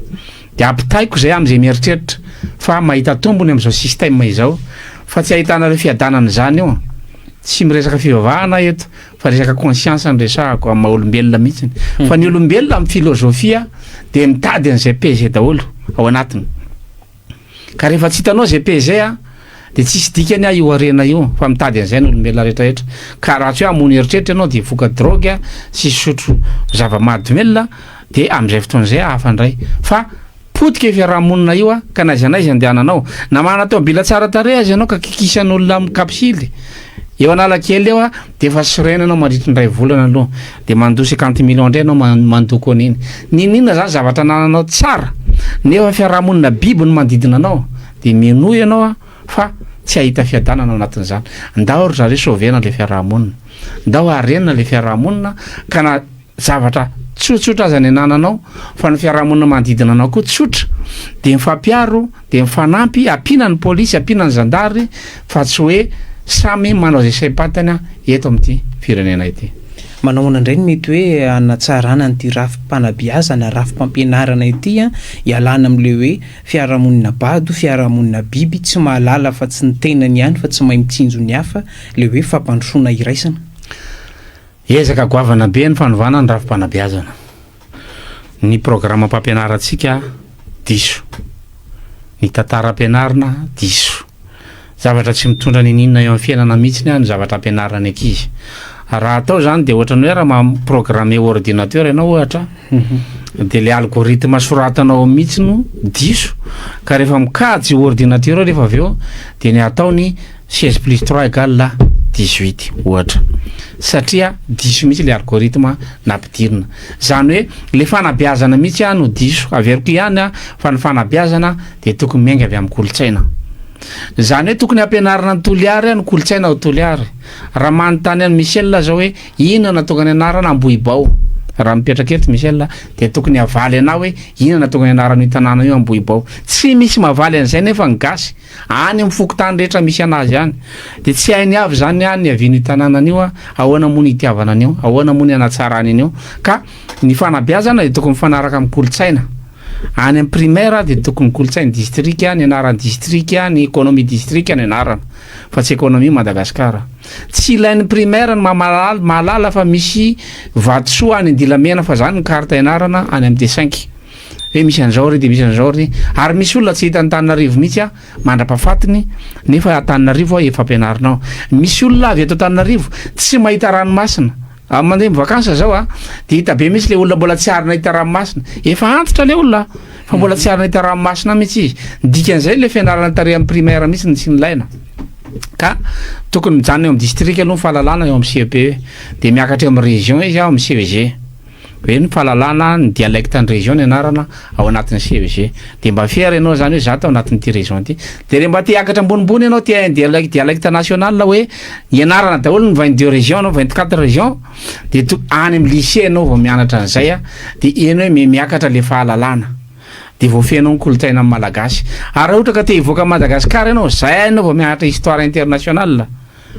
de ampitaiko zay am'izay mieritreritra fa mahita tombony am'izao système izao fa tsy ahitanareo fiadanana zany io tsy miresaka fivavahana eto fa resaka conscience ny resahako amin'ny olombelona mihitsy fa ny olombelona amin'ny filozofia de mitady an'izay PG daholo ao anatiny ka rehefa tsy hitanao zay PG de tsisy dikany io arena io fa mitady an'izay ny olombelona rehetrarehetra ka raha tsy hoe amony eritreritra ianao de voka drogue sy sotro zava-mahadomelona de am'izay fotoana zay hafandray fa potika fiarahamonina io ka naiza naiza andehananao na manana tao bila tsara tare azy ianao ka kikisan'olona amin'ny kapsily eo analakely eo de efa sirenanao mandritry ndray volana aloha de mandoa 50 millions indray anao mandoko an'iny ninina zany zavatra nananao tsara nefa fiarahamonina biby no manodidina anao de mino ianao fa tsy ahita fiadanana anatin'izany ndao ry zareo sauvena le fiarahamonina ndao arenina le fiarahamonina ka na zavatra tsotsotra azy any anananao fa ny fiarahamonina manodidina anao koa tsotra de mifampiaro de mifanampy ampina ny polisy ampina ny zandary fa tsy hoe samy manao zay saim-patany eto amin'ity firenena ity manao indray mety hoe anatsarana n'ity rafi-panabiazana rafi-pampianarana ity ialana amin'le hoe fiarahamonina bado fiarahamonina biby tsy mahalala fa tsy ny tenany ihany fa tsy mahay mitsinjo ny hafa le hoe fampandrosoana iraisana ezaka goavana be ny fanovana ny rafi-panabiazana ny programme mpampianarantsika diso ny tantaram-pianarana diso zavatra tsy mitondra ny ninona eo amin'ny fiainana mihitsiny ny zavatra ampianarana ny ankizy raha atao zany de ohatrany hoe raha mamprogramme ordinateur ianao ohatra de le algorithme soratanao mihitsy no diso ka rehefa mikajy ordinateur rehefa aveo de ny ataony 16+3 égale 18 ohatra satria diso mihitsy le algorithme nampidirina zany hoe le fanabiazana mihitsy no diso averiko ihany fa ny fanabiazana de tokony miainga avy amin'ny kolotsaina zany hoe tokony ampianarana ny toliary ny kolotsaina ao toliary raha manontany any Michel zao hoe ino natonga ny anarana Ambohibao raha mipetraka eto Michel de tokony avaly ana hoe ino natonga ny anarana io tanàna io Ambohibao tsy misy mavaly an'izay nefa ny gasy any amin'ny fokotany rehetra misy anazy any de tsy hainy avy zany any avian'io tanàna io ahoana mony itiavana an'io ahoana mony anatsarany an'io ka ny fanabiazana de tokony mifanaraka amin'ny kolotsaina any amin'ny primaire de tokony kolotsainy district ny anarany district ny économie district ny anarana fa tsy économie Madagasikara tsy ilain'ny primaire ny mahalala fa misy vatosoa any Andilamena fa zany ny carte ianarana any amin'ny D5 hoe misy an'izao ry de misy an'izao ry ary misy olona tsy hita Antananarivo mihitsy mandrapahafatiny nefa Antananarivo efa ampianarinao misy olona avy eto Antananarivo tsy mahita ranomasina mandeha mivakansa zao de hita be misy le olona mbola tsy ary nahita ranomasina efa antitra le olona fa mbola tsy ary nahita ranomasina mihitsy izy dikan'izay le fianarana tare amin'ny primaire mihitsy tsy nilaina ka tokony mijanona eo amin'ny district aloha fahalalana eo amin'ny CEP de miakatra eo amin'ny région izy ao amin'ny CEG hoe ny fahalalana ny dialecte ny région ny anarana ao anatin'ny CEG de mba fiera ianao zany hoe za tao anatin'ity région ty de re mba te hiakatra ambonimbony ianao tia dialecte national hoe ianarana daholo ny 22 région no 24 région de any amin'ny lycée ianao vao mianatra an'izay a de eno hoe miakatra le fahalalana de voafenao ny kolotsaina amin'ny malagasy ary ohatra ka te hivoaka Madagasikara ianao zay ianao vao mianatra histoire internationale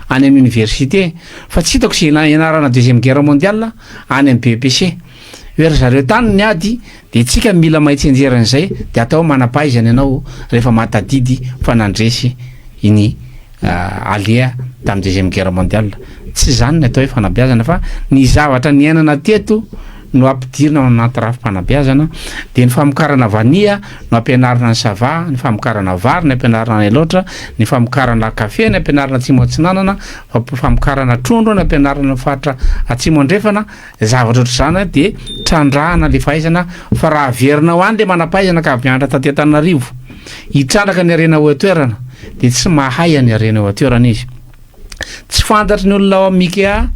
any amin'ny université fa tsy hitako sy ianarana deuxième guerre mondiale any amin'ny BEPC hoe zareo tany ny ady de tsika mila mahitsenjeran'izay de atao manapaizany ianao rehefa matadidy fanandresy iny alia tamin'ny deuxième guerre mondiale tsy zany ny atao hoe fanabeazana fa ny zavatra ny ainana teto no ampidirina anaty rafi-panabeazana de ny famokarana vania no ampianarana ny sava ny famokarana vary ny ampianarana ny loatra ny famokarana kafe ny ampianarana atsimo atsinanana famokarana trondro ny ampianarana fatra atsimo andrefana zavatra ohatr' zany de trandrahana le fahaizana fa raha averinao any le manapaizana ka mianatra taty Antananarivo hitrandraka ny arena oetoerana de tsy mahay any arena oetoerana izy tsy fantatry ny olona ao Mikea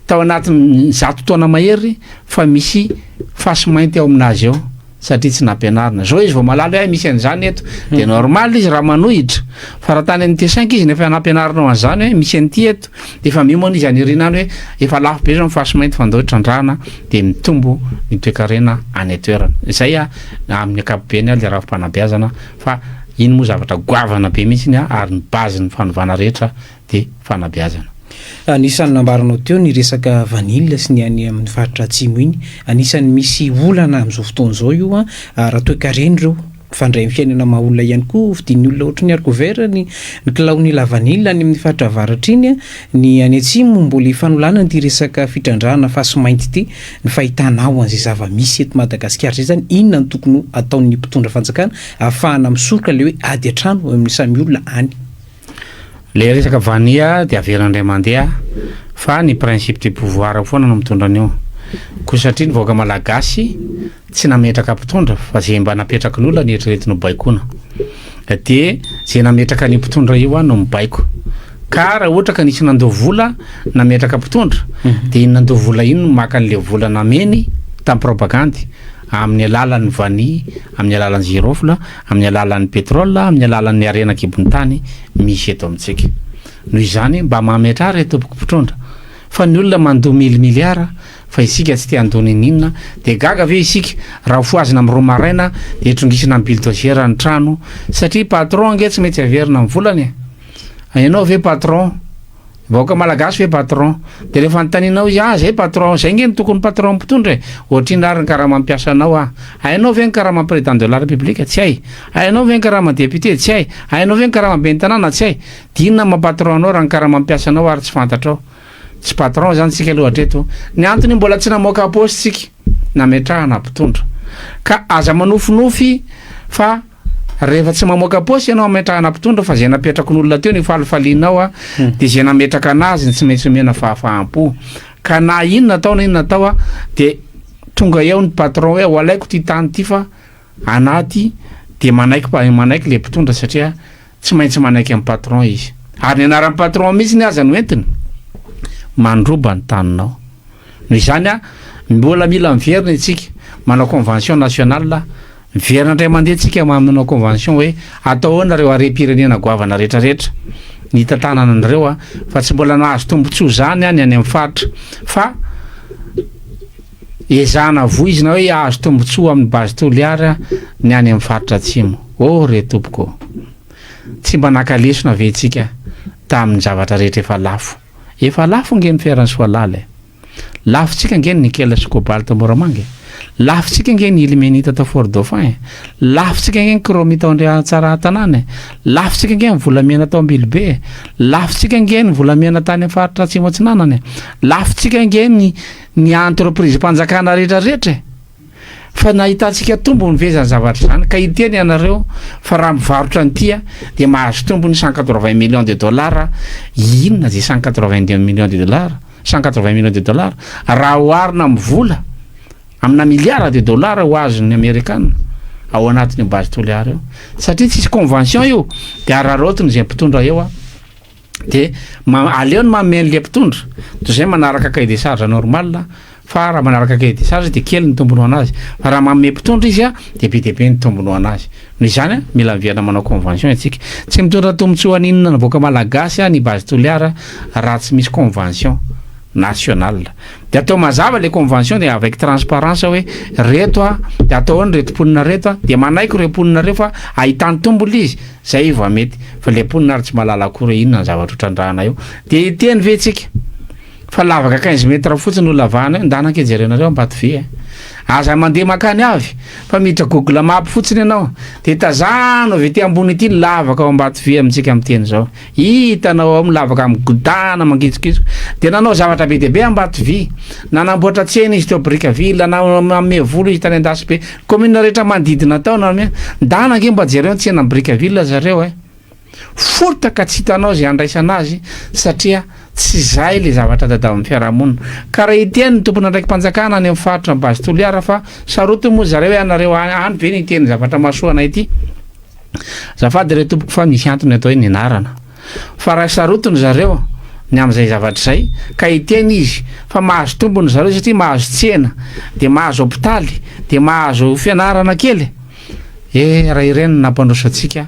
tao anatin'ny 100 taona mahery fa misy fasy mainty ao aminazy ao satria tsy nampianarina zao izy vao malala hoe misy an'izany eto de normal izy raha manohitra fa raha tany amin'ny T5 izy nefa nampianarinao an'izany hoe misy an'ity eto de efa mimona izy anirinany hoe efa lafo be zao fasy mainty fa andao trandrahana de mitombo ny toekarena any etoerana zay amin'ny ankapobeny le rafi-panabeazana fa iny moa zavatra goavana be mihitsy ary ny base ny fanovana rehetra de fanabeazana. Anisan'ny nambaranao teo ny resaka vanille sy ny any amin'ny faritra atsimo iny anisan'ny misy olana amin'izao fotoan'izao io raha toe-kareny reo fandray fiainana maha olona ihany koa fidin'ny olona ohatry ny arcouvert ny kilaony la vanille any amin'ny faritra avaratra iny ny any atsimo mbola fanolana ny resaka fitrandrahana fasy mainty ity ny fahitanao an'izay zava-misy eto Madagasikara zay zany inona ny tokony ataon'ny mpitondra fanjakana ahafahana misoroka le hoe ady atrano amin'ny samy olona any. Le resaka vania de averandray mandeha fa ny principe de pouvoir foana no mitondra an'io ko satria ny vahoaka malagasy tsy nametraka mpitondra fa zay mba napetraka ny olona nieritreretin' no baikona de zay nametraka ny mpitondra io no mibaiko ka raha ohatra ka nisy nandovola nametraka mpitondra de iny nandovola iny no maka an'le vola nameny tamin'ny propagandy amin'ny alalan'ny vani amin'ny alalan'ny girofle amin'ny alalan'ny pétrole amin'ny alalan'ny arena kibony tany misy eto amintsika noho izany mba mametrara tompoko mpitondra fa ny olona mandoa 1000 milliards fa isika tsy te andony inona de gaga ve isika raha foazina amin'ny romaraina de trongisina amin'ny bulldozer ny trano satria patron nge tsy mety averina amin'ny volany ianao ve patron vahoaka malagasy ve patron de rehefa antaninao izy zay patron zay nge ny tokony patron mpitondra ohatriny ary ny karaha mampiasa anao hainao ve ny karaha mamprésident de la république tsy hay hainao ve ny karaha madéputé tsy hay hainao ve ny karaha mamben'ny tanàna tsy hay de inona mapatron anao raha ny karaha mampiasa anao ary tsy fantatrao tsy patron zany tsika aloha hatreto ny antony mbola tsy namoaka posy tsika nametrahana mpitondra ka aza manofinofy fa rehefa tsy mamoaka posy ianao ametrahana mpitondra fa zay napetraka n'olona teo ny falifalianao de zay nametraka anazy ny tsy maintsy omena fahafahampo ka na inona atao na inona atao de tonga eo ny patron hoe ho alaiko ty tany ty fa anaty de manaiky le mpitondra satria tsy maintsy manaiky amin'ny patron izy ary ny anaran'ny patron mihitsy ny aza no entiny mandroba ny taninao noho izany mbola mila miverina itsika manao convention nationale miverina indray mandeha tsika manao convention hoe atao nareo are-pirenena goavana rehetrarehetra ny tantanana anareo fa tsy mbola nahazo tombotsoa zany any amin'ny faritra fa ezahana voizina hoe ahazo tombotsoa amin'ny base toliara ny any amin'ny faritra atsimo re tompoko tsy mba nakalesona ve tsika tamin'ny zavatra rehetra efa lafo nge ny fiarany soalala lafo tsika nge ny kela sy cobalt moramangy lafo tsika nge ny ilmenita ta fort dauphin lafo tsika nge ny chromite ao tsara tanàna lafo tsika nge ny volamena tao ambilibe lafo tsika nge ny volamena tany faritra atsimo atsinanany lafo tsika nge ny entreprise mpanjakana rehetrarehetra fa nahitantsika tombony vezany zavatra zany ka iteny ianareo fa raha mivarotra an'ity de mahazo tombony 180 millions de dollars inona zay 180 millions de dollars 180 millions de dollars raha oharina mivola amina milliards de dollars ho azony Amerikana ao anatin'ny base toliara eo satria tsisy convention io de ararotiny zay mpitondra eo de aleony mameny le mpitondra toy zay manaraka cahier de charge normal fa raha manaraka cahier de kely ny tombony anazy fa raha manome mpitondra izy de be deabe ny tombony anazy noho izany mila miviana manao convention atsika tsy mitondra tombontsoa aninona navoaka malagasy ny base toliara raha tsy misy convention nationale de atao mazava le convention de avec transparence hoe reto de atao ny retom-ponina reto de manaiky re ponina reo fa ahitany tombony izy zay va mety fa le ponina ary tsy mahalala akory inona ny zavatra otrandrahana io de teny ve tsika fa lavaka 15 metra fotsiny no lavana ndanake jerenareo ambato vy aza mandeha makany avy fa miditra Google Map fotsiny ianao de tazano avy ety ambony ety lavaka ao ambato vy amintsika am'teny zao hitanao ao lavaka amgodana mangitsokitsoko de nanao zavatra be deabe ambato vy nanamboatra tsena izy teo Brickaville na ame volo izy tany andasy be commune rehetra manodidina tao na ndanake mba jereo tsena Brickaville zareo fotaka tsy hitanao zay andraisana azy satria tsy zay le zavatra dada amin'ny fiarahamonina ka raha iteny ny tompona ndraiky mpanjakana any amin'ny faritra base toliara fa saroto moa zareo hoe anareo any ve ny teny zavatra masoana ity zafady re tompoko fa misy antony atao hoe ninarana fa raha sarotony zareo ny am'izay zavatra zay ka iteny izy fa mahazo tombony zareo satria mahazo tsena de mahazo hôpitaly de mahazo fianarana kely raha ireny nampandroso atsika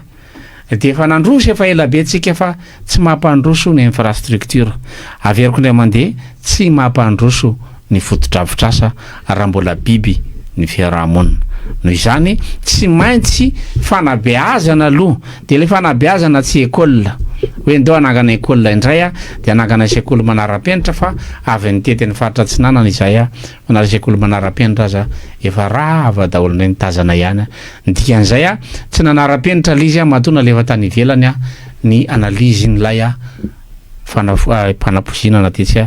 de efa nandroso efa ela be tsika fa tsy mampandroso ny infrastructure averiko indray mandeha tsy mampandroso ny fotodrafitrasa raha mbola biby ny fiarahamonina noho izany tsy maintsy fanabeazana aloha de le fanabeazana tsy école hoe ndeo anangana école indray de anangana sekoly manara-penitra fa avy ny teteny faritra tsinanana izay manara sekoly manara-penitra aza efa rava daholo ny tazana ihany ndikan'izay tsy nanara-penitra lizy matona lefa tany ivelany ny analizy nylay fanapozinana tetsy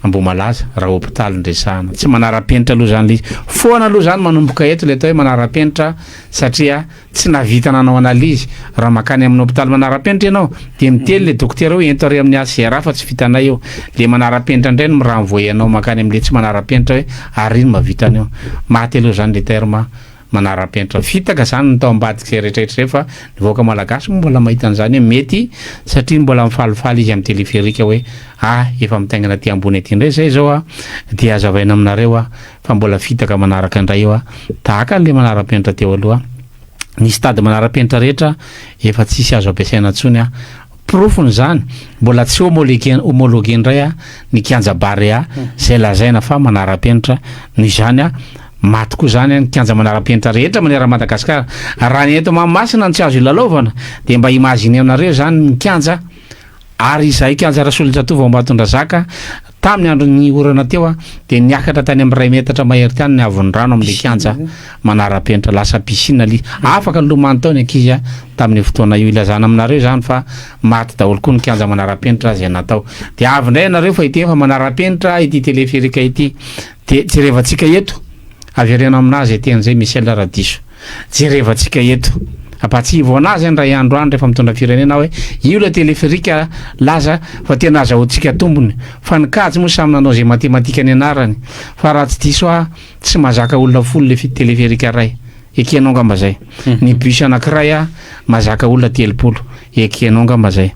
Ambomalaza raha hôpitaly ndresahana tsy manara-penitra aloha zany izy foana aloha zany manomboka eto le atao hoe manara-penitra satria tsy navita nanao analizy raha makany amin'ny hôpitaly manara-penitra ianao de mitely le dokotera hoe ento ary amin'ny ACR fa tsy vitanay eo le manara-penitra indray no raha mivoy ianao makany amin'le tsy manara-penitra hoe ary ino mavitany eo maty aloha zany le terme manara-penitra fitaka zany ny tao ambadika zay rehetrarehetra fa nivoaka malagasy mbola mahita an'izany hoe mety satria mbola mifalifaly izy amin'ny teleferika hoe efa mitaingana ty ambony aty indray zay zao de azavaina aminareo fa mbola fitaka manaraka indray eo tahaka le manara-penitra teo aloha ny stade manara-penitra rehetra efa tsisy azo ampiasaina ntsony profony zany mbola tsy homologué indray ny kianja barea zay lazaina fa manara-penitra noho izany maty koa zany ny kianja manara-penitra rehetra manera Madagasikara raha ny eto Mahamasina ny tsy azo ilalaovana de mba imagine aminareo zany ny kianja ary izay kianja Rasolijatovo Ambatondrazaka tamin'ny andro ny orana teo de niakatra tany amin'ny 2 metatra mahery tany ny avon'ny rano amin'le kianja manara-penitra lasa piscine li afaka lomany tao ny ankizy tamin'ny fotoana io ilazana aminareo zany fa maty daholo koa ny kianja manara-penitra zay natao de avy ndray nareo fa ity fa manara-penitra ity teleferika ity de jerevantsika eto averena aminazy teny Michel Radiso jerevantsika eto apatsivo anazy ndray andro any rehefa mitondra firenena hoe io le teleferika laza fa tena azahoantsika tombony fa nikajy moa samy nanao zay matematika ny anarany fa raha tsy diso tsy mazaka olona folo le teleferika ray ekenao ngamba zay ny bus anankiray mazaka olona 30 ekenao ngamba zay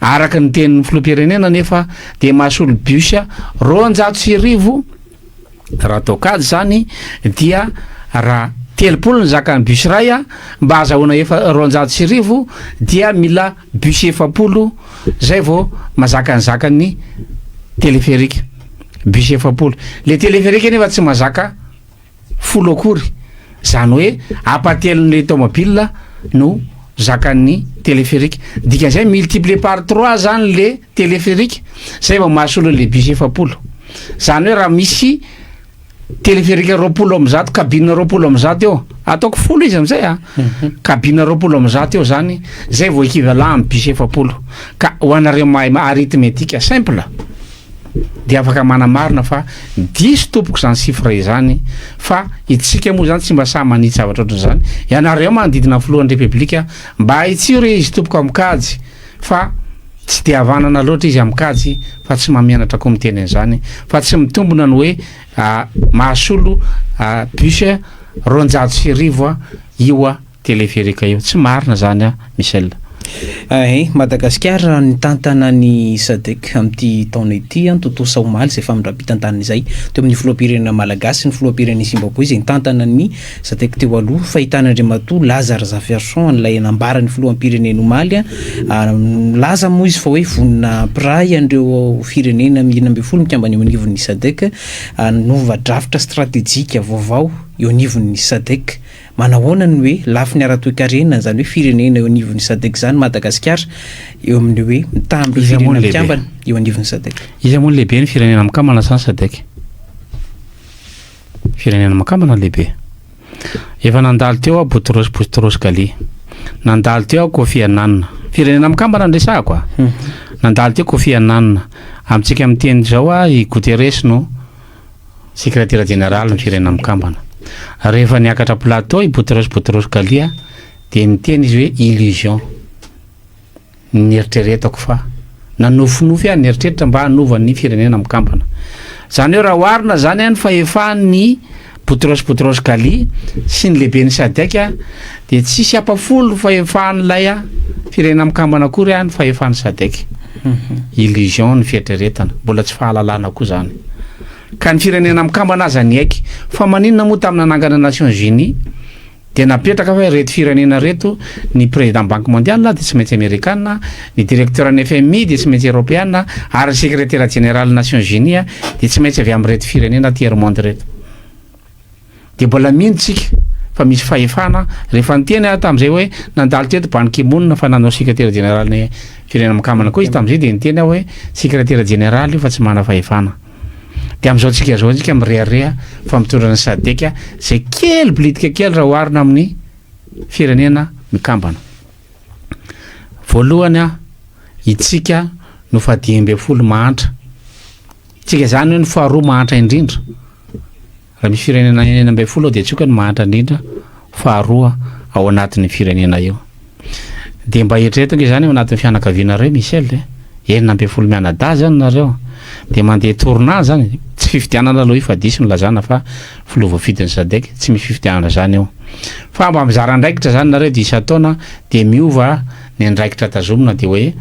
araka ny tenin'ny filoham-pirenena nefa de mahasolo bus 200 raha tokady zany dia raha 30 ny zakany bus ray mba azahoana 200 dia mila bus 70 zay vao mazaka ny zakany teleferika bus 70 le teleferika nefa tsy mazaka folo akory zany hoe apatelon'le automobile no zakany teleferika dikan'izay multiplié par 3 zany le teleferika zay vao mahasolo le bus 70 zany hoe raha misy teleferika 20 am'zato cabine 20 am'zato eo ataoko folo izy am'izay cabine 20 am'zato eo zany zay vao équivalent amin'ny bus 70 ka ho anareo mahay arithmétique simple de afaka manamarina fa 10 tompoko zany chiffre zany fa itsika moa zany tsy mba samy manitsy zavatra ohatran'izany ianareo manodidina filohan'ny republika mba itsiro izy tompoko amikajy fa tsy de havanana loatra izy amikajy fa tsy mamianatra koa miteny an'izany fa tsy mitombona ny hoe mahasolo bus 200 io teleferika io tsy marina zany Michel Madagasikara ny tantana ny SADC amin'ity taona ity Toto Saomaly izay famindram-pitantanana izay teo amin'ny filoham-pirenena malagasy ny filoham-pirenena Zimbabwe izay nitantana ny SADC teo aloha fahitana Andriamatoa Lazare Zaferson an'ilay anambarany filoham-pirenena Omaly laza moa izy fa hoe vonina piray andreo firenena 12 mikambana eo anivon'ny SADC nova drafitra stratégique vaovao eo anivon'ny SADC manahoana ny hoe lafiny ara-toe-karena zany hoe firenena eo anivon'ny SADC zany Madagasikara eo amin'ny hoe mitamby firenena mikambana eo anivon'ny SADC. Izy moa lehibe ny firenena mikambana zany SADC. Firenena mikambana lehibe. Efa nandalo teo Boutros Ghali. Nandalo teo Kofi Annan. Firenena mikambana ndresako nandalo teo Kofi Annan. Amintsika amin'ny teny zao i Guterres no secrétaire général ny firenena mikambana. Rehefa niakatra plateau i Boutros Ghali dia niteny izy hoe illusion. Nieritreretako fa nanofinofy any nieritreritra mba hanovan'ny firenena mikambana. Zany hoe raha oharina zany ny fahefan'ny Boutros Ghali sy ny lehiben'ny SADC dia tsisy apafolo fahefan'ilay firenena mikambana akory ny fahefan'ny SADC. Illusion ny fieritreretana mbola tsy fahalalana koa zany. Ka ny firenena mikambana aza ny aiky fa maninona moa tamina nangana Nations Unies dia napetraka fa reto firenena reto ny président Banque mondiale dia tsy maintsy américaine, ny directeur ny FMI dia tsy maintsy européenne ary secrétaire général Nations Unies dia tsy maintsy avy amin'ny reto firenena tiers monde reto. Dia mbola mintsika fa misy fahefana rehefa niteny tamin'izay hoe nandalo teto Ban Ki-moon fa nanao secrétaire général ny firenena mikambana koa izy tamin'izay dia niteny hoe secrétaire général io fa tsy mana fahefana. Dia amin'izao tsika mirehareha fa mitondra ny SADC zay kely politika kely raha oharina amin'ny firenena mikambana. Voalohany itsika no fa 12 mahantra. Tsika zany hoe ny faharoa mahantra indrindra. Raha misy firenena 12 dia tsoka ny mahantra indrindra faharoa ao anatin'ny firenena eo. Dia mba eritrereto zany ao anatin'ny fianakaviana reo Michel 12 mianadahy zany nareo. Dia mandeha tournant zany tsy fifidianana aloha fa diso ny lazana fa filova fidin'ny SADC tsy misy fifidianana zany eo. Fa mba mizara andraikitra zany nareo dia isa-taona dia miova ny andraikitra tazomina dia hoe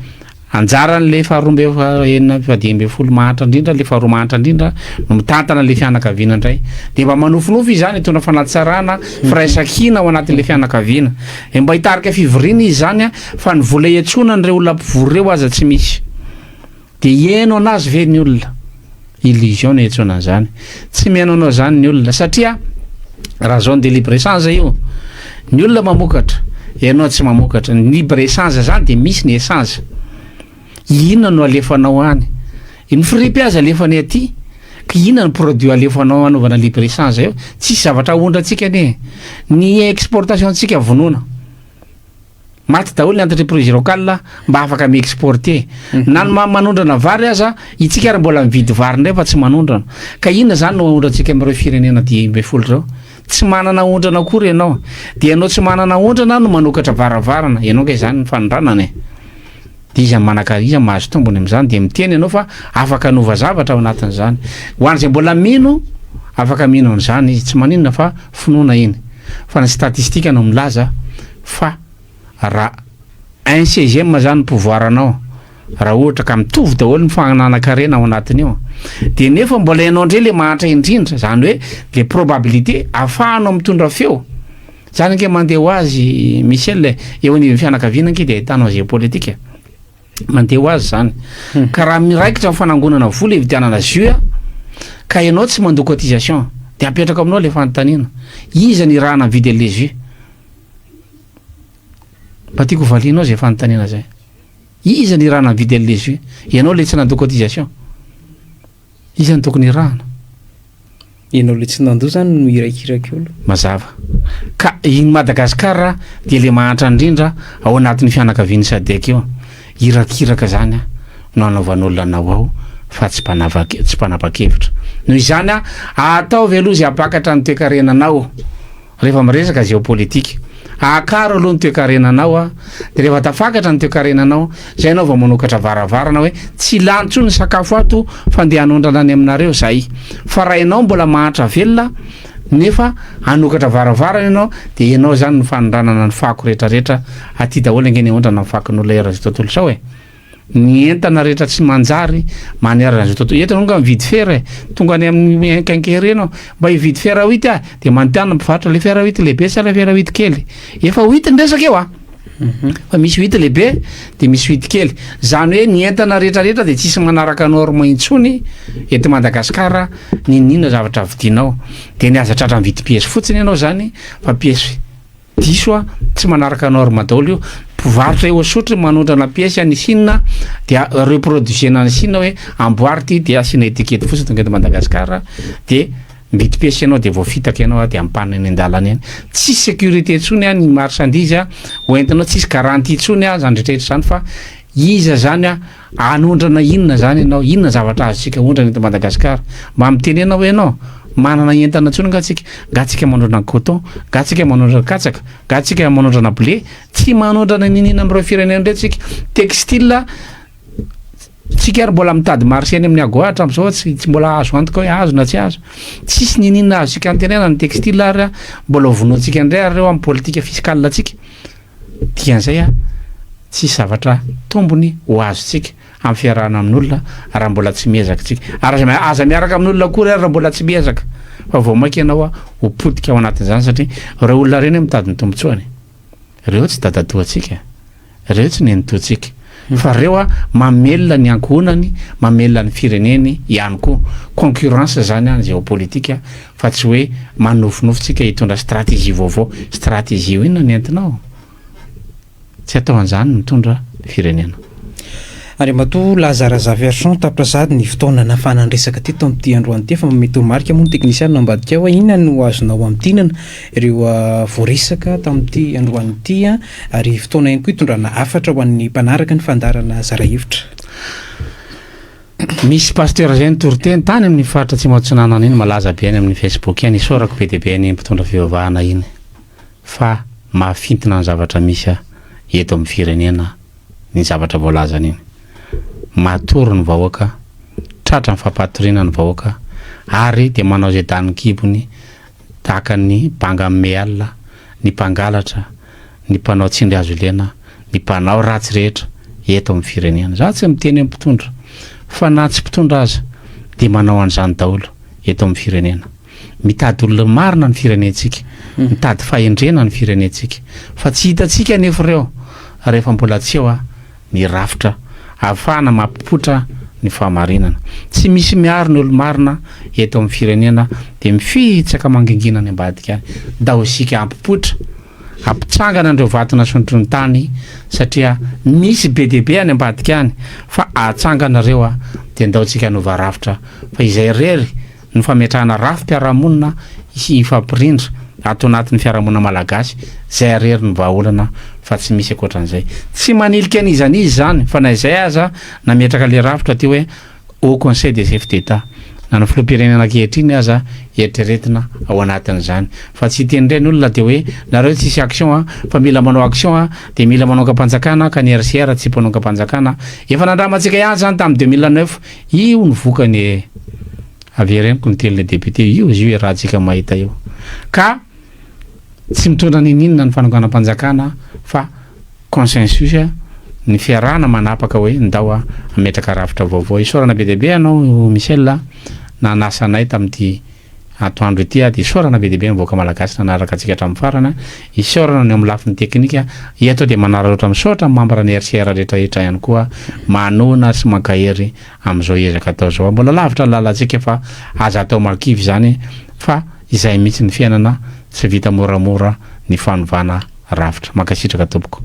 anjarany le faharoa enina fa 12 mahantra indrindra le faharoa mahantra indrindra no mitantana le fianakaviana indray. Dia mba manofinofy izy zany hitondra fanatsarana firaisan-kina ao anatin'le fianakaviana. Mba hitarika fivoriana izy zany fa ny vola iantsona n'ireo olona mpivory reo aza tsy misy. Dia ieno anazy ve ny olona. Illusion no iantsona zany. Tsy mihaino anao zany ny olona satria raison de libre échange io. Ny olona mamokatra, ianao tsy mamokatra. Ny libre échange zany dia misy ny échange. Inona no alefanao any? Ny fripy aza alefany aty. Ka inona ny produit alefanao anaovana libre échange io? Tsisy zavatra ahondrantsika ne. Ny exportation tsika vonoina. Maty daholo ny entreprise locale mba afaka mi-exporter. Na ny manondrana vary aza itsika ary mbola mividy vary ndray fa tsy manondrana. Ka inona zany no ahondrantsika amin'ireo firenena 12 reo? Tsy manana ondrana akory ianao. Dia ianao tsy manana ondrana no manokatra varavarana. Ianao ke zany ny fanondranana. Dia izy manakariza mahazo tombony amin'izany dia miteny ianao fa afaka hanova zavatra ao anatin'izany. Ho an'izay mbola mino afaka mino an'izany izy tsy maninona fa finoana iny. Fa ny statistika no milaza fa raha 1/16 zany pouvoir anao raha ohatra ka mitovy daholo ny fananakarena ao anatiny eo dia nefa mbola ianao indray le mahantra indrindra zany hoe le probabilité ahafahanao mitondra feo zany ke mandeha ho azy Michel eo anivon'ny fianakaviana anke dia ahitanao géopolitika mandeha ho azy zany ka raha miraikitra ny fanangonana vola hividianana jus ka ianao tsy mandoa cotisation dia apetraka aminao le fanontaniana iza ny raha navidy le jus. Mba tiako valianao zay fanontaniana zay. Iza ny raha navidy le jus? Ianao le tsy nandoa cotisation. Iza ny tokony rahana? Ianao le tsy nandoa zany no iraikiraka olo. Mazava. Ka iny Madagasikara dia le mahantra indrindra ao anatin'ny fianakavian'ny SADC eo. Irakiraka zany no anaovan'olona anao ao fa tsy mpanapa-kevitra. Noho izany ataovy aloha zay apakatra ny toe-karenanao rehefa miresaka géopolitique. Akaro aloha ny toe-karenanao dia rehefa tafakatra ny toe-karenanao zay anao vao manokatra varavarana hoe tsy lantso ny sakafo ato fa andeha hanondrana any aminareo zay. Fa raha ianao mbola mahantra velona nefa anokatra varavara ianao de ianao zany ny fanondranana ny fako rehetrarehetra aty daholo angeny ondrana mifakin'olona eran'izay tontolo sao e ny entana rehetra tsy manjary manerana zay tontolo entana onga mividy fera tonga any amin'ny kankery anao mba hividy fera huit de manontany mpivarotra le fera huit lehibe sa le fera huit kely efa huit ndresaka eo fa misy huit lehibe de misy huit kely zany hoe ny entana rehetrarehetra de tsisy manaraka norme intsony eto Madagasikara ninona zavatra vidinao de ny aza tratra mividy pièce fotsiny ianao zany fa pièce diso tsy manaraka norme daholo io mpivarotra eo sotry manondrana pièce any Chine dia reproduisena any Chine hoe amboary de asina étiquette fotsiny tonga eto Madagasikara de mividy pièce ianao de voafitaka ianao de ampanina eny an-dalana eny tsisy sécurité tsony ny marchandise hoentinao tsisy garantie tsony zany rehetrarehetra zany fa iza zany anondrana inona zany ianao inona zavatra azontsika ondrana eto Madagasikara mba mitenena hoe ianao manana entana tsony gatsika manondrana coton gatsika manondrana katsaka gatsika manondrana blé tsy manondrana ninina am'ireo firenena ndray tsika textile tsika ary mbola mitady marché any amin'ny agoatra am'izao tsy mbola azo antoka hoe azo na tsy azo tsisy ninina azo tsika antenena ny textile ary mbola vonoatsika indray ary reo amin'ny politika fiskale tsika dian'izay tsisy zavatra tombony ho azotsika amin'ny fiarahana amin'olona raha mbola tsy miezaka tsika ary aza miaraka amin'olona kory ary raha mbola tsy miezaka fa vao maika ianao ho potika ao anatin'izany satria reo olona reny mitady ny tombotsoany reo tsy dadatoatsika reo tsy nenitoatsika fa reo mamelona ny ankohonany mamelona ny fireneny ihany koa concurrence zany any géopolitika fa tsy hoe manofonofotsika hitondra stratégie vaovao stratégie inona ny entinao tsy atao an'izany mitondra firenena ary mato Lazara version taprasady ny fotoana nafana resaka teto amin'ity androany ty fa mety marika moa ny teknisiany nambadika ao inona no azonao amin'tinana ireo voaresaka tamin'ity androany ity ary fotoana ihany koa hitondrana afatra ho an'ny mpanaraka ny fandarana zara-hevitra misy pasteur zay nitoroteny tany amin'ny faritra tsy mahatsinanana iny malaza be any amin'ny Facebook any isorako be dia be any mpitondra fivavahana iny fa mahafintina ny zavatra misy eto amin'ny firenena ny zavatra voalazana iny matory ny vahoaka tratra ny fampatorina ny vahoaka ary de manao zay tany kibony tahaka ny banga amin'ny alina ny mpangalatra ny mpanao tsindry azo lena ny mpanao ratsy rehetra eto amin'ny firenena za tsy miteny amin'ny mpitondra fa na tsy mpitondra aza de manao an'izany daholo eto amin'ny firenena mitady olona marina ny firenentsika mitady fahendrena ny firenentsika fa tsy hitatsika nefa reo rehefa mbola tsy eo ny rafitra ahafahana mampipotra ny fahamarinana tsy misy miaro ny olo marina eto amin'ny firenena de mifitsaka mangingina ny ambadika any da isika ampipotra ampitsangana andreo vatona sondro ny tany satria misy be deabe any ambadika any fa atsangana reo de ndaotsika nova rafitra fa izay rery ny fametrahana rafi-piarahamonina ifampirindra ato anatin'ny fiarahamonina malagasy zay arery ny vahaolana fa tsy misy akoatran'izay tsy manilika an'izanizy zany fa na izay aza nametraka le rafitra ty hoe au conseil des chefs d'état na ny filoham-pirenena ankehitriny aza eritreretina ao anatin'izany fa tsy tendray ny olona de hoe nareo tsisy action fa mila manao action de mila manao kampanjakana ka ny RCR tsy mpanao kampanjakana efa nandramatsika ihany zany tamin'ny 2009 io ny vokany avereniko ny telony député io izy io rahantsika mahita io ka tsy mitondra ninina ny fananganam-panjakana fa consensus ny fiarahana manapaka hoe ndao ametraka rafitra vaovao isorana be deabe anao Michel na nasanay tamin'ity atoandro ity de isorana be deabe mivoaka malagasy nanaraka atsika hatramin'ny farana isorana ny amin'ny lafin'ny teknika eto de manararaotra misaotra mambara ny RCR rehetrarehetra ihany koa manona sy mankahery amin'izao ezaka atao zao mbola lavitra lalantsika fa aza atao markivy zany fa izay mihitsy ny fiainana tsy vita moramora ny fanovana rafitra makasitraka tompoko